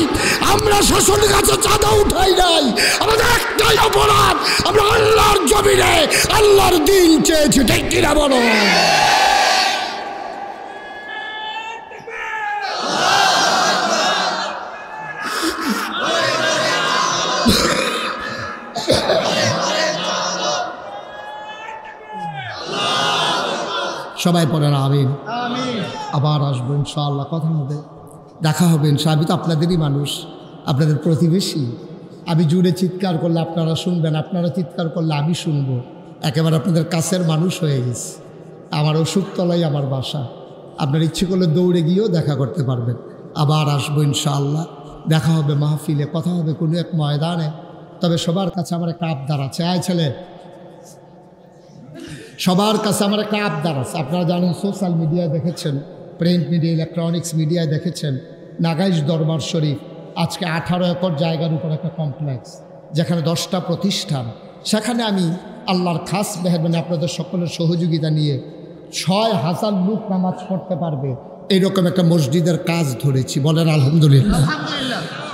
আমরা শাসনের কাছে চাঁদা উঠাই নাই। আমাদের একটাই অপরাধ, আমরা আল্লাহর জমিনে আল্লাহর দিন চেয়েছি, ঠিক কিনা বলো? সবাই পড়েন আমিন। আবার আসবো ইনশাআল্লাহ, কথা হবে। দেখা হবে ইনশাআল্লাহ। আমি তো আপনাদেরই মানুষ, আপনাদের প্রতিবেশী। আমি জুড়ে চিৎকার করলে আপনারা শুনবেন, আপনারা চিৎকার করলে আমি শুনবো। একেবারে আপনাদের কাছের মানুষ হয়ে গেছে। আমার অসুখতলাই আমার বাসা। আপনার ইচ্ছে করলে দৌড়ে গিয়েও দেখা করতে পারবেন। আবার আসবো ইনশাআল্লাহ, দেখা হবে মাহফিলে, কথা হবে কোনো এক ময়দানে। তবে সবার কাছে আমার একটা আবদার আছে। আয় ছেলে, সবার কাছে আমার একটা আবদার আছে। আপনারা জানেন, সোশ্যাল মিডিয়ায় দেখেছেন, প্রিন্ট মিডিয়া, ইলেকট্রনিক্স মিডিয়ায় দেখেছেন, নাগাইশ দরবার শরীফ আজকে 18 একর জায়গার উপর একটা কমপ্লেক্স, যেখানে 10টা প্রতিষ্ঠান। সেখানে আমি আল্লাহর খাস মেহরবানি আপনাদের সকলের সহযোগিতা নিয়ে 6000 লোক নামাজ পড়তে পারবে এইরকম একটা মসজিদের কাজ ধরেছি। বলেন আলহামদুলিল্লাহ।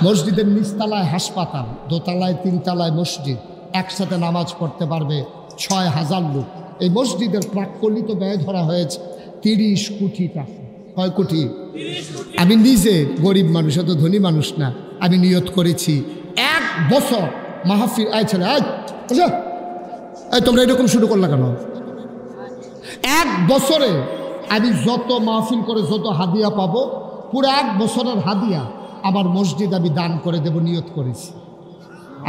মসজিদের নিচতলায় হাসপাতাল, দোতলায় 3তলায় মসজিদ, একসাথে নামাজ পড়তে পারবে 6000 লোক। এই মসজিদের প্রাক্কলিত ব্যয় ধরা হয়েছে 30 কোটি টাকা। কয় কোটি? আমি নিজে গরিব মানুষ, এত ধনী মানুষ না। আমি নিয়ত করেছি 1 বছর মাহফিল। আয় ছেলে, এই তোমরা এরকম শুরু করলা কেন? 1 বছরে আমি যত মাহফিল করে যত হাদিয়া পাবো, পুরো 1 বছরের হাদিয়া আমার মসজিদ আমি দান করে দেব, নিয়ত করেছি।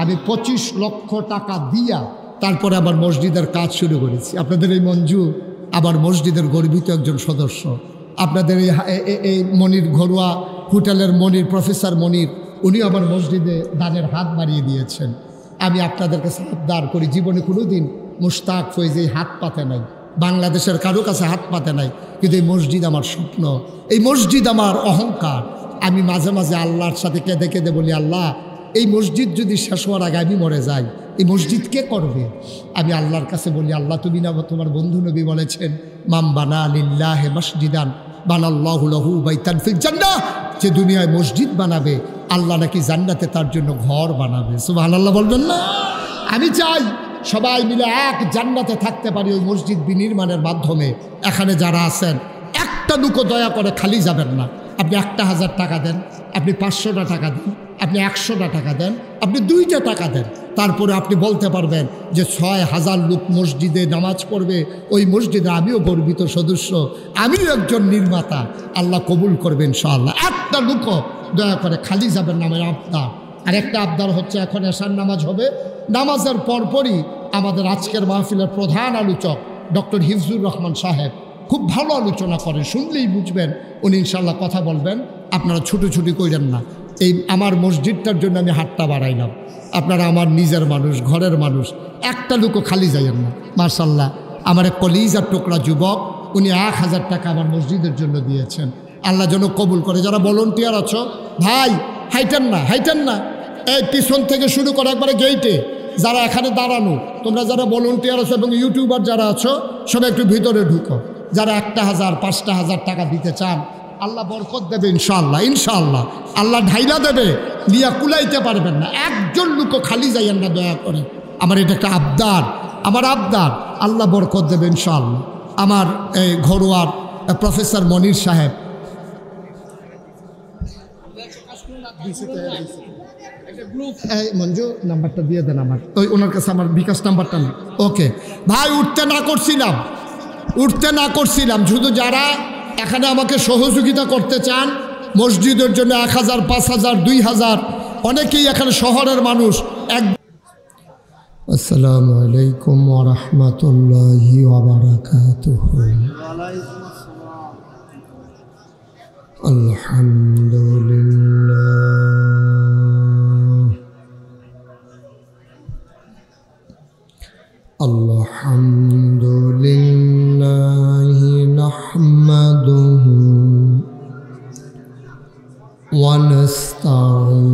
আমি 25 লক্ষ টাকা দিয়া তারপরে আমার মসজিদের কাজ শুরু করেছি। আপনাদের এই মঞ্জু আমার মসজিদের গর্বিত একজন সদস্য। আপনাদের এই মনির ঘরোয়া হোটেলের মনির, প্রফেসর মনির, উনি আমার মসজিদে দানের হাত বাড়িয়ে দিয়েছেন। আমি আপনাদের কাছে আবদার করি, জীবনে কোনো দিন মুশতাক ফয়েজ এই হাত পাতে নাই, বাংলাদেশের কারো কাছে হাত পাতে নাই, কিন্তু এই মসজিদ আমার স্বপ্ন, এই মসজিদ আমার অহংকার। আমি মাঝে মাঝে আল্লাহর সাথে কেঁদে কেঁদে বলি, আল্লাহ এই মসজিদ যদি শেষ হওয়ার আগে আমি মরে যাই, এই মসজিদ কে করবে? আমি আল্লাহর কাছে বলি, আল্লাহ তুমি না তোমার বন্ধু নবী বলেছেন, মাম বানা লিল্লাহি মসজিদান বানাল্লাহু লাহু বাইতান ফিল জান্নাহ, যে দুনিয়ায় মসজিদ বানাবে আল্লাহ নাকি জান্নাতে তার জন্য ঘর বানাবে। সুবহানাল্লাহ বলবেন না? আমি চাই সবাই মিলে এক জান্নাতে থাকতে পারি ওই মসজিদ বিনির্মাণের মাধ্যমে। এখানে যারা আছেন একটা দুঃখ দয়া করে খালি যাবেন না। আপনি 1000 টাকা দেন, আপনি 500টা টাকা দেন, আপনি 100টা টাকা দেন, আপনি 2টা টাকা দেন, তারপরে আপনি বলতে পারবেন যে 6000 লোক মসজিদে নামাজ পড়বে, ওই মসজিদে আমিও গর্বিত সদস্য, আমিও একজন নির্মাতা। আল্লাহ কবুল করবেন ইনশাআল্লাহ। একটা লোকও দয়া করে খালি যাবেন না, আমার আবদার। আর একটা আবদার হচ্ছে, এখন এশার নামাজ হবে, নামাজের পরপরই আমাদের আজকের মাহফিলের প্রধান আলোচক ডক্টর হিফজুর রহমান সাহেব খুব ভালো আলোচনা করেন, শুনলেই বুঝবেন উনি ইনশাআল্লাহ কথা বলবেন। আপনারা ছুটোছুটি করেন না। এই আমার মসজিদটার জন্য আমি হাতটা বাড়াইলাম। আপনারা আমার নিজের মানুষ, ঘরের মানুষ, একটা লোকও খালি যাইয়েন না। মাশাআল্লাহ, আমার এক কলিজার টুকরা যুবক, উনি 1000 টাকা আমার মসজিদের জন্য দিয়েছেন। আল্লাহ যেন কবুল করে। যারা ভলান্টিয়ার আছো ভাই, হাইটেন না, হাইটেন না, এই পিছন থেকে শুরু করে একবারে গেইটে যারা এখানে দাঁড়ানো, তোমরা যারা ভলান্টিয়ার আছো এবং ইউটিউবার যারা আছো, সবাই একটু ভিতরে ঢুকো। যারা 1000, 5000 টাকা দিতে চান, আল্লাহ বরকত দেবে ইনশাআল্লাহ। ইনশাআল্লাহ আল্লাহ ঢাইলা দেবে, নিয়া কুলাইতে পারবেন না। একজন লোকও খালি যাইয়েন না দয়া করে। আমার এটা একটা আবদার, আমার আবদার। আল্লাহ বরকত দেবে ইনশাআল্লাহ। আমার এই ঘরোয়ার প্রফেসর মনির সাহেব, এই মঞ্জু নাম্বারটা দিয়ে দেন আমার, ওই ওনার কাছে আমার বিকাশ নাম্বারটা না। ওকে ভাই, উঠতে না করছিলাম, শুধু যারা এখানে আমাকে সহযোগিতা করতে চান মসজিদের জন্য 1000, 5000, 2000, অনেকেই এখানে শহরের মানুষ। আসসালামু আলাইকুম ওয়া রাহমাতুল্লাহি ওয়া বারাকাতুহু। আলহামদুলিল্লাহ নাহমাদুহু ওয়া নাস্তাঈনুহু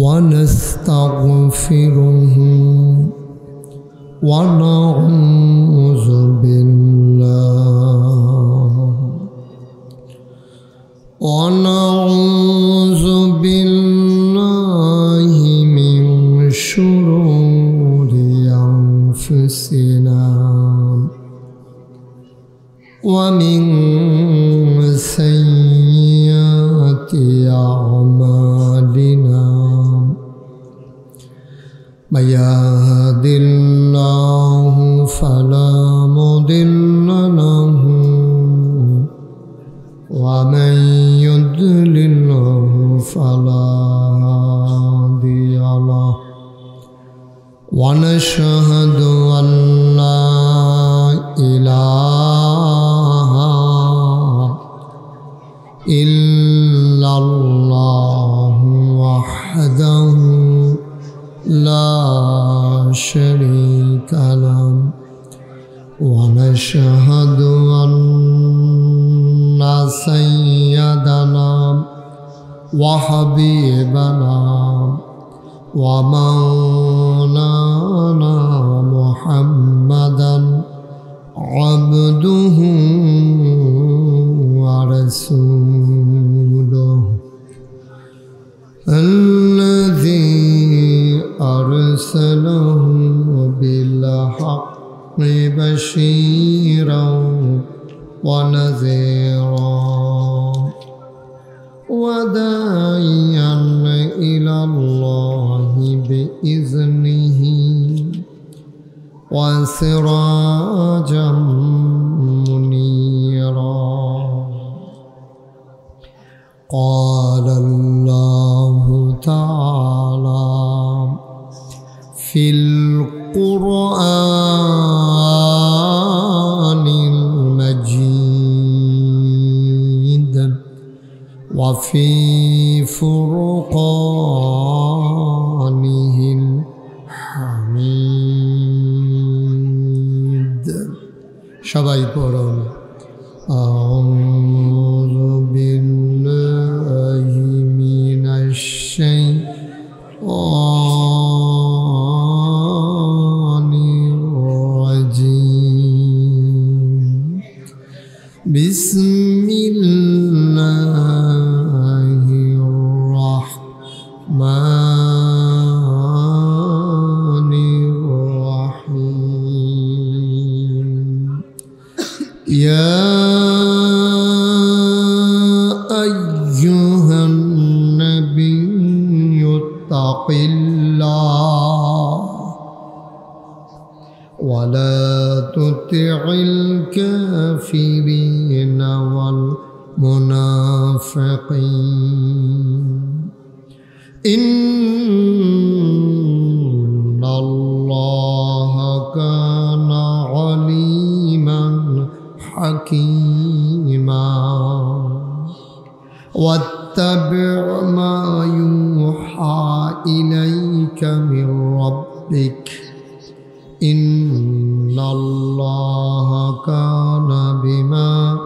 ওয়া নাস্তাগফিরুহু ওয়া নাউযু বিল্লাহি মিন শুরুরি আনফুসিনা ওয়া মিন সাইয়্যাতি আমালিনা। من يهد الله فلا مضل له فلا هادي له ونشهد أن لا إله إلا الله وحده لا شريك له ونشهد أن سيدنا وحبيبنا ومولانا محمدا عبده ورسوله الذي أرسله بالحق بشيرا ونذيرا وداعيا إلى الله بإذنه وسراجا منيرا قال الله تعالى في القرآن المجيد وفي فرقانه الحميد সবাই পড়ুন أعوذ بالله من الشيطان الرجيم بسم الله الرحمن الرحيم يا أيها النبي اتق الله ولا تطع الكافرين والمنافقين إن الله كان عليما حكيما واتبع ما يوحى إليك من ربك إن الله كان بما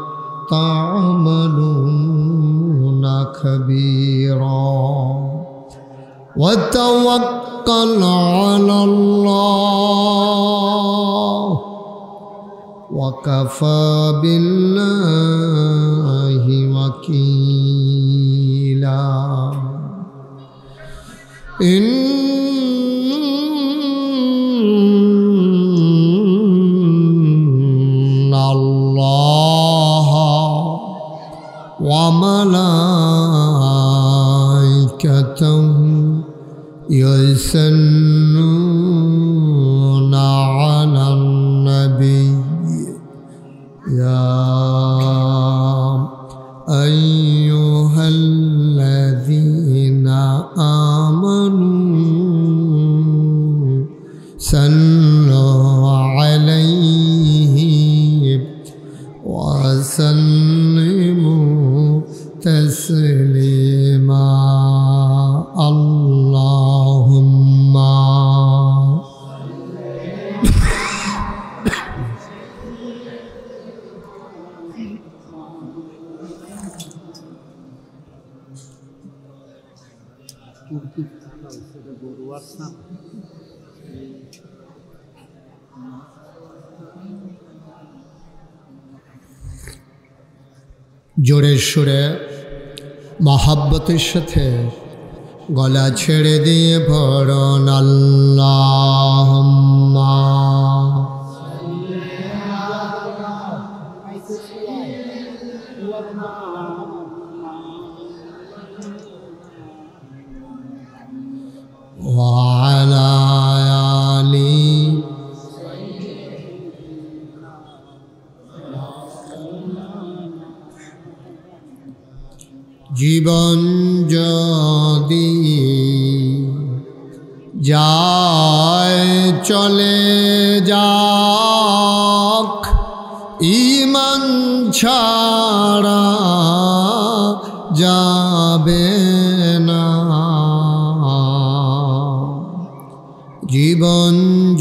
تعملون خبيرا وتوكل على الله وكفى بالله وكيلا إن الله وملائكته يصلون على النبي يا أيها الذين آمنوا صلوا عليه وسلموا تسليما اللهم জোরে সুরে মহাব্বতের সাথে গলা ছেড়ে দিয়ে পড়ুন আল্লাহুম্মা ওয়া আলা আলি জীবন যদি যায় চলে যাক, ঈমান ছাড়া যাবে না। জীবন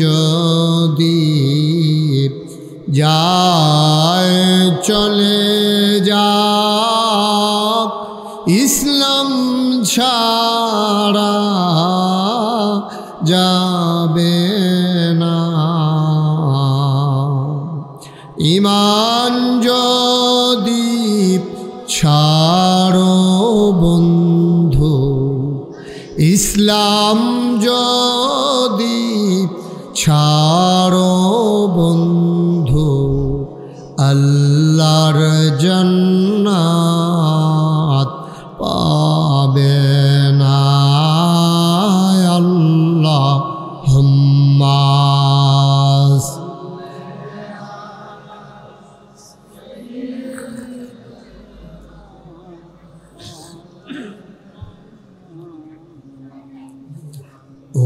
যদি যায় চলে যাক, ইসলাম ছাড়া যাবে না। ঈমান যদি ছাড়ো বন্ধু, ইসলাম যদি ছাড়ো বন্ধু, আল্লাহর জান্নাত পাবে না। আল্লাহুম্মা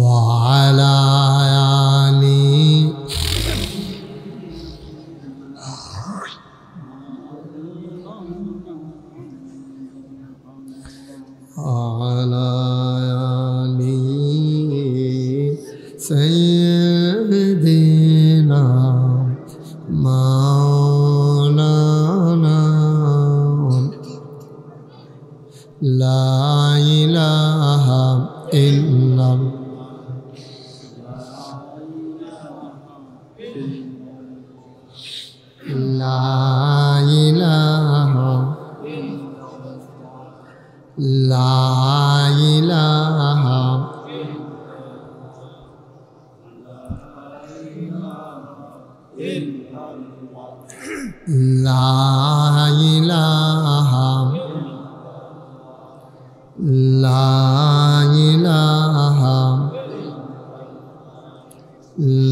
وعلى آل سيدنا مولانا لا إله إلا الله لا إله لا إله لا إله لا إله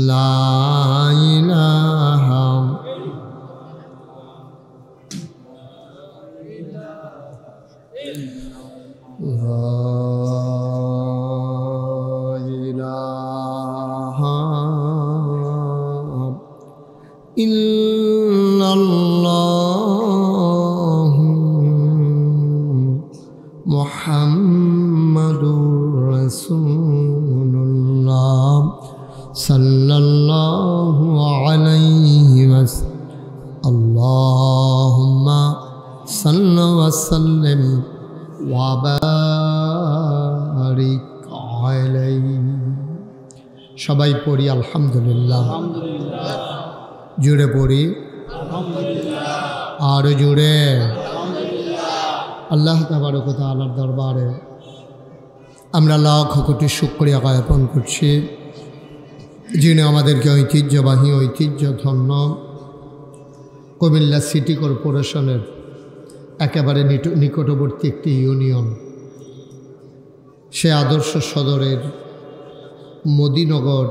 لا إله ইল্লাল্লাহ মুহাম্মাদুর রাসূলুল্লাহ সাল্লাল্লাহু আলাইহি ওয়াসাল্লাম। আল্লাহুম্মা সাল্লি ওয়া সাল্লিম ওয়া বারিক আলাইহি। সবাই পড়ি আলহামদুলিল্লাহ। জুড়ে পড়ি আরো জুড়ে। আল্লাহ তাবারক ওয়া তাআলার দরবারে আমরা লাখ কোটি শুকরিয়া জ্ঞাপন করছি, যিনি আমাদেরকে ঐতিহ্যবাহী ঐতিহ্যধন্য কুমিল্লা সিটি কর্পোরেশনের একেবারে নিকটবর্তী একটি ইউনিয়ন, সে আদর্শ সদরের মদিনগর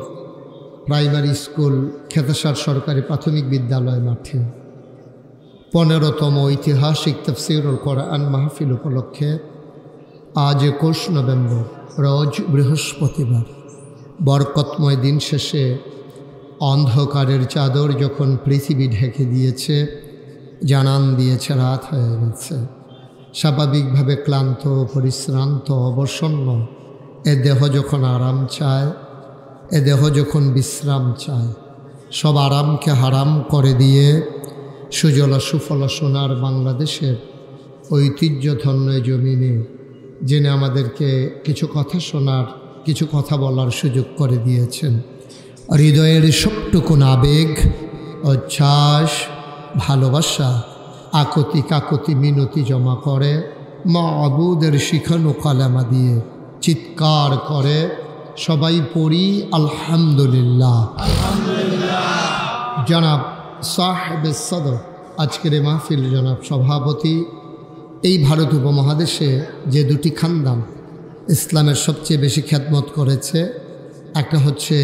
প্রাইমারি স্কুল খেতাসার সরকারি প্রাথমিক বিদ্যালয় মাঠে 15তম ঐতিহাসিক তাফসীরুল কোরআন মাহফিল উপলক্ষে আজ 21 নভেম্বর রোজ বৃহস্পতিবার বরকতময় দিন শেষে অন্ধকারের চাদর যখন পৃথিবী ঢেকে দিয়েছে, জানান দিয়েছে রাত হয়ে গেছে, স্বাভাবিকভাবে ক্লান্ত পরিশ্রান্ত অবসন্ন এ দেহ যখন আরাম চায়, এ দেহ যখন বিশ্রাম চায়, সব আরামকে হারাম করে দিয়ে সুজলা সুফলা সোনার বাংলাদেশের ঐতিহ্যধন্য জমিনে যিনি আমাদেরকে কিছু কথা শোনার, কিছু কথা বলার সুযোগ করে দিয়েছেন, হৃদয়ের সবটুকুন আবেগ, উচ্ছ্বাস, ভালোবাসা, আকতি কাকতি মিনতি জমা করে মাবুদের শিখানো কালেমা দিয়ে চিৎকার করে সবাই পড়ি আলহামদুলিল্লাহ। জনাব সাহেব সদর আজকের এই মাহফিল, জনাব সভাপতি, এই ভারত উপমহাদেশে যে দুটি খানদান ইসলামের সবচেয়ে বেশি খ্যাতমত করেছে, একটা হচ্ছে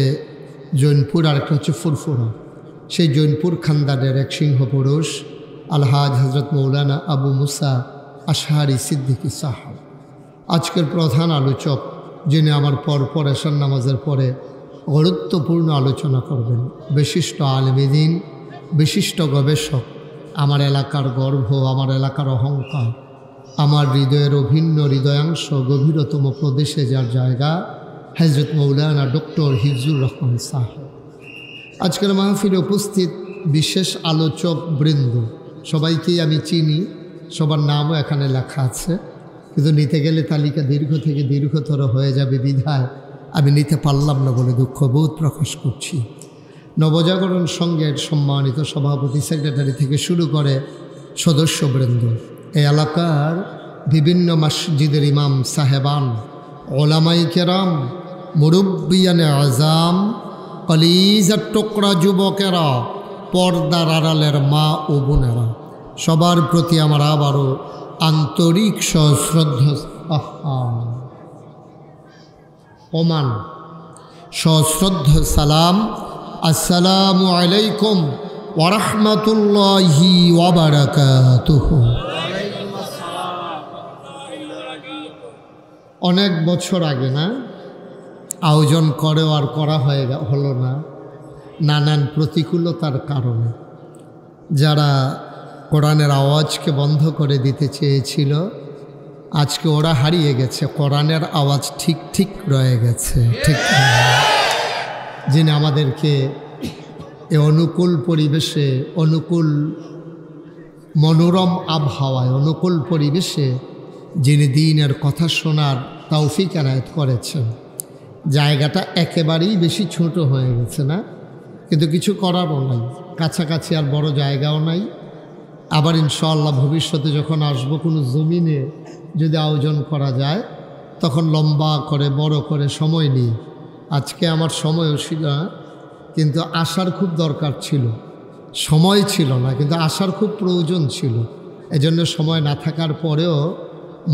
জৈনপুর আর একটা হচ্ছে ফুরফুরা। সেই জৈনপুর খানদানের এক সিংহ পুরুষ আলহাজ হজরত মৌলানা আবু মুসা আশহারি সিদ্দিকী সাহেব। আজকের প্রধান আলোচক যিনি আমার পর এশার নামাজের পরে গুরুত্বপূর্ণ আলোচনা করবেন, বিশিষ্ট আলেমে দ্বীন, বিশিষ্ট গবেষক, আমার এলাকার গর্ব, আমার এলাকার অহংকার, আমার হৃদয়ের অভিন্ন হৃদয়াংশ গভীরতম প্রদেশে যার জায়গা, হযরত মৌলানা ডক্টর হিফজুর রহমান সাহেব। আজকের মাহফিলে উপস্থিত বিশেষ আলোচক বৃন্দ সবাইকেই আমি চিনি, সবার নামও এখানে লেখা আছে, কিন্তু নিতে গেলে তালিকা দীর্ঘ থেকে দীর্ঘতর হয়ে যাবে বিধায় আমি নিতে পারলাম না বলে দুঃখবোধ প্রকাশ করছি। নবজাগরণ সংঘের সম্মানিত সভাপতি, সেক্রেটারি থেকে শুরু করে সদস্যবৃন্দ, এই এলাকার বিভিন্ন মসজিদের ইমাম সাহেবান, ওলামাই কেরাম, মুরব্বিয়ানে আজাম, কলিজার টুকরা যুবকেরা, পর্দার আড়ালের মা ও বোনেরা, সবার প্রতি আমার আবারও আন্তরিক সশ্রদ্ধ সালাম। আসসালামু আলাইকুম ওয়া রাহমাতুল্লাহি ওয়া বারাকাতুহু। অনেক বছর আগে না আয়োজন করেও আর করা হলো না, নানান প্রতিকূলতার কারণে। যারা কোরআনের আওয়াজকে বন্ধ করে দিতে চেয়েছিল, আজকে ওরা হারিয়ে গেছে, কোরআনের আওয়াজ ঠিক রয়ে গেছে। ঠিক যিনি আমাদেরকে এ অনুকূল পরিবেশে, অনুকূল মনোরম আবহাওয়ায়, অনুকূল পরিবেশে যিনি দ্বীনের কথা শোনার তৌফিক এনায়েত করেছেন। জায়গাটা একেবারেই বেশি ছোট হয়ে গেছে না, কিন্তু কিছু করারও নাই, কাছাকাছি আর বড় জায়গাও নাই। আবার ইনশাআল্লাহ ভবিষ্যতে যখন আসবো কোনো জমিনে যদি আয়োজন করা যায়, তখন লম্বা করে বড় করে সময় নিই। আজকে আমার সময়ও ছিল না, কিন্তু আসার খুব দরকার ছিল, সময় ছিল না, কিন্তু আসার খুব প্রয়োজন ছিল। এজন্য সময় না থাকার পরেও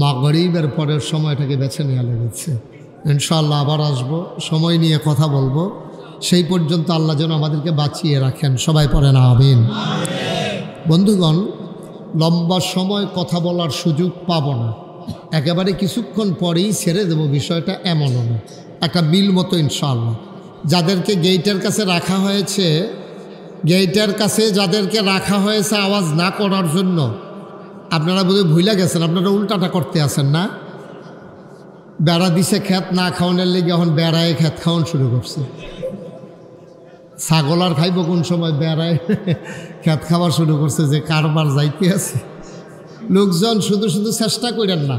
মাগরিবের পরের সময়টাকে বেছে নেওয়া লেগেছে। ইনশাআল্লাহ আবার আসবো, সময় নিয়ে কথা বলবো। সেই পর্যন্ত আল্লাহ যেন আমাদেরকে বাঁচিয়ে রাখেন, সবাই পড়েন আমিন। বন্ধুগণ, লম্বা সময় কথা বলার সুযোগ পাবো না, একেবারে কিছুক্ষণ পরেই ছেড়ে দেব, বিষয়টা এমনও না, একটা বিল মতো ইনশাআল্লাহ। যাদেরকে গেইটের কাছে রাখা হয়েছে, গেইটের কাছে যাদেরকে রাখা হয়েছে আওয়াজ না করার জন্য, আপনারা বোধহয় ভুলে গেছেন, আপনারা উল্টাটা করতে আসেন না। বেড়া দিছে খেত না খাওয়ানোর লেগে, এখন বেড়ায় খেত খাওয়ান শুরু করছে। ছাগল আর খাইব কোন সময়, বেড়ায় খেত খাওয়া শুরু করছে, যে কারবার যাইতে আছে। লোকজন শুধু চেষ্টা করেন না,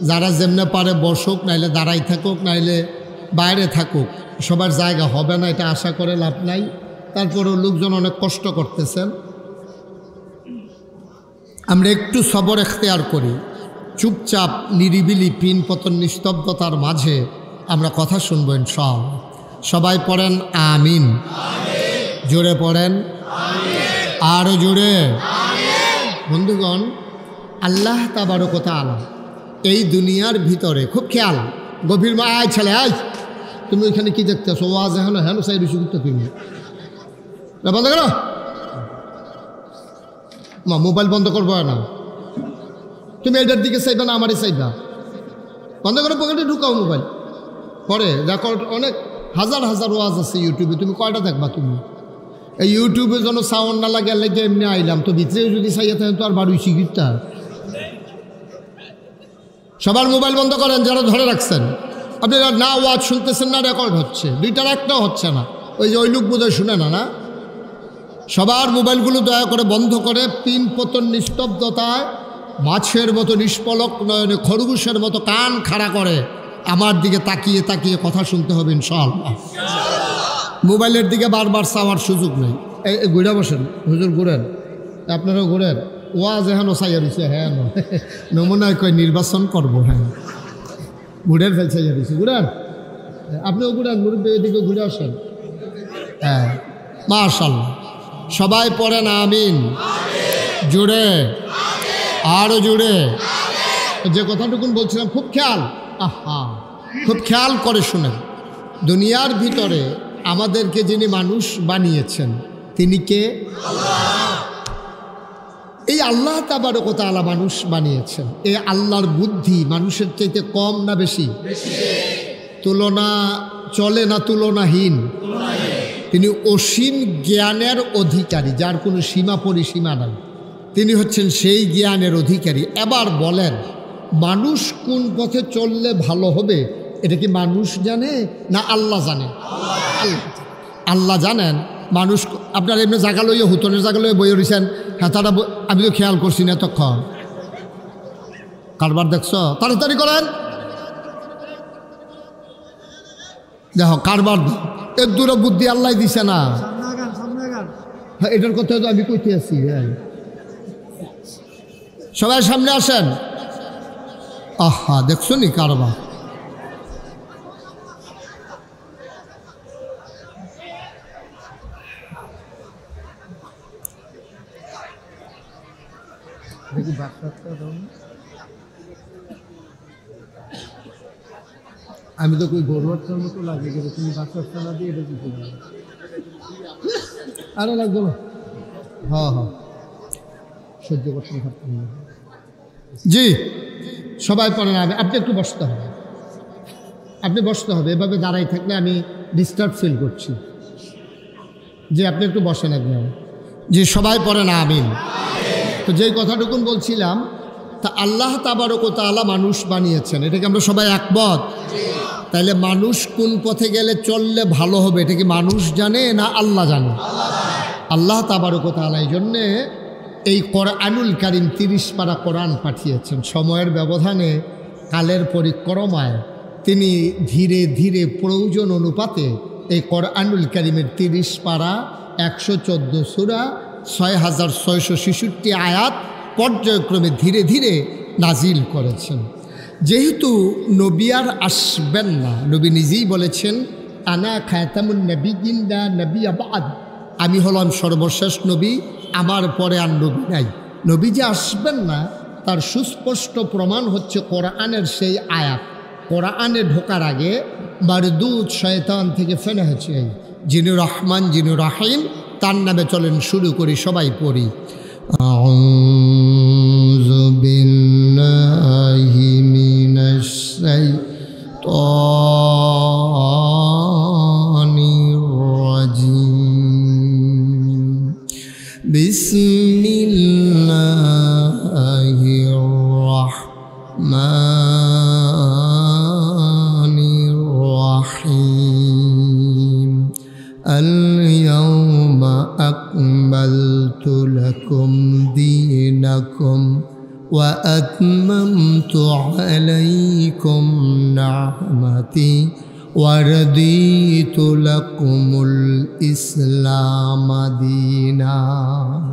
যারা যেমনে পারে বসুক, নাইলে দাঁড়াই থাকুক, নাইলে বাইরে থাকুক, সবার জায়গা হবে না এটা আশা করে লাভ নাই। তারপরেও লোকজন অনেক কষ্ট করতেছেন। আমরা একটু সবর এখতিয়ার করি, চুপচাপ নিরিবিলি পিন পতন নিস্তব্ধতার মাঝে আমরা কথা শুনবো ইনশাআল্লাহ। সবাই পড়েন আমিন, জোরে পড়েন আরো জোরে। বন্ধুগণ, আল্লাহ তাবারক ওয়া তাআলা এই দুনিয়ার ভিতরে খুব খেয়াল, গভীর মা, আয় ছেলে আয়, তুমি ওইখানে কি দেখতেছো? ওয়াজ এখন হেন সাইড করতে, তুমি বন্ধ করো মা, মোবাইল বন্ধ করবো না, তুমি এটার দিকে চাইবা না আমারই চাইবা, বন্ধ করো, পকেটে ঢুকাও মোবাইল। পরে রেকর্ড অনেক হাজার ওয়াজ আছে ইউটিউবে, তুমি কয়টা দেখবা? তুমি এই ইউটিউবে যেন সাউন্ড না লাগে, লেগে এমনি আইলাম, তো ভিতরে যদি চাইয়া থাকেন তো আর বাড়ি শিখিতা। সবার মোবাইল বন্ধ করেন যারা ধরে রাখছেন। আপনি না ওয়াজ শুনতেছেন না রেকর্ড হচ্ছে, দুইটার একটাও হচ্ছে না, ওই যে ওই লোক বোধহয় শুনে না। সবার মোবাইলগুলো দয়া করে বন্ধ করে পিন পতন নিস্তব্ধতায় মাছের মতো নিষ্পলক নয়নে খরগোশের মতো কান খাড়া করে আমার দিকে তাকিয়ে কথা শুনতে হবে ইনশাআল্লাহ। মোবাইলের দিকে বারবার চাওয়ার সুযোগ নেই। এই ঘুরে বসেন, হুজুর ঘুরেন, আপনারাও ঘুরেন। ওয়াজ এখনো চাইয়া দিচ্ছে, হ্যাঁ নমুনায় কয় নির্বাচন করবো, হ্যাঁ ঘুরের ফেল চাইয়া দিচ্ছে, ঘুরেন, আপনিও ঘুরেন, মুরব্বী এদিকে ঘুরে আসেন। হ্যাঁ মাশাআল্লাহ, সবাই পড়েন আমিন, জুড়ে আরো জুড়ে। যে কথাটুকুন বলছিলাম খুব খেয়াল, খুব খেয়াল করে শুনেন। দুনিয়ার ভিতরে আমাদেরকে যিনি মানুষ বানিয়েছেন তিনি কে? এই আল্লাহ তাবারক ওয়া তাআলা মানুষ বানিয়েছেন। এই আল্লাহর বুদ্ধি মানুষের চাইতে কম না বেশি? তুলনা চলে না তুলনাহীন। তিনি অসীম জ্ঞানের অধিকারী, যার কোনো সীমা পরিসীমা নাই। তিনি হচ্ছেন সেই জ্ঞানের অধিকারী। এবার বলেন, মানুষ কোন পথে চললে ভালো হবে এটা কি মানুষ জানে না আল্লাহ জানে? আল্লাহ জানেন। মানুষ আপনার এমনি জায়গা লইয়া হুতনের জায়গা লইয়া বইয়ে রয়েছেন, হ্যাঁ তারা আমি তো খেয়াল করছি না এতক্ষণ। কারবার দেখছ? তাড়াতাড়ি করেন, দেখো কারবার এর দূরে বুদ্ধি আল্লাহ দিছে না। হ্যাঁ এটার কথা তো আমি কইতে আছি। হ্যাঁ সবাই সামনে আসেন। আহা দেখছো নি কারবার। আমি তো কই গরুয়ার মতো লাগে গেলে তুমি বাচ্চা না দিয়ে এটা দিতে পারো। আরে লাগবে না। হ্যাঁ হ্যাঁ সহ্য করতে পারতাম না। জি সবাই পড়েন। আপনি একটু বসতে হবে, আপনি বসতে হবে। এভাবে দাঁড়াই থাকলে আমি ডিস্টার্ব ফিল করছি। যে আপনি একটু বসেন একদম। জি সবাই পড়েন আমিন। তো যেই কথাটুকুন বলছিলাম, তা আল্লাহ তাবারক ওয়া তাআলা মানুষ বানিয়েছেন, এটাকে আমরা সবাই একমত। তাইলে মানুষ কোন পথে গেলে চললে ভালো হবে এটা কি মানুষ জানে না আল্লাহ জানে? আল্লাহ তাবারক ওয়া তাআলা এই জন্যে এই কোরআনুল কারীম 30 পারা কোরআন পাঠিয়েছেন। সময়ের ব্যবধানে, কালের পরিক্রমায় তিনি ধীরে ধীরে প্রয়োজন অনুপাতে এই কোরআনুল কারীমের 30 পারা 114 সূরা 6666 আয়াত পর্যায়ক্রমে ধীরে ধীরে নাজিল করেছেন। যেহেতু নবী আর আসবেন না, নবী নিজেই বলেছেন আনা খাতামুন নবিয়্যিন লা নবিয়্যা বা'দ, আমি হলাম সর্বশেষ নবী, আমার পরে আর নবী নাই। নবী যে আসবেন না তার সুস্পষ্ট প্রমাণ হচ্ছে কোরআনের সেই আয়াত। কোরআনে ঢোকার আগে মারদুদ শয়তান থেকে ফেলে হয়েছে, যিনি রহমান যিনি রাহিম তার নামে চলেন শুরু করি, সবাই পড়ি। আউযু বিল্লাহি মিনাশ শাইতানির রাজিম। বিসমিল্লাহির রাহমানির রাহিম। আল-ইয়াওমা আকমালতু লাকুম দীনাকুম ওয়া আতমামতু আলাইকুম নি'মাতি ওয়া রাদিতু লাকুমুল ইসলাম দীনা।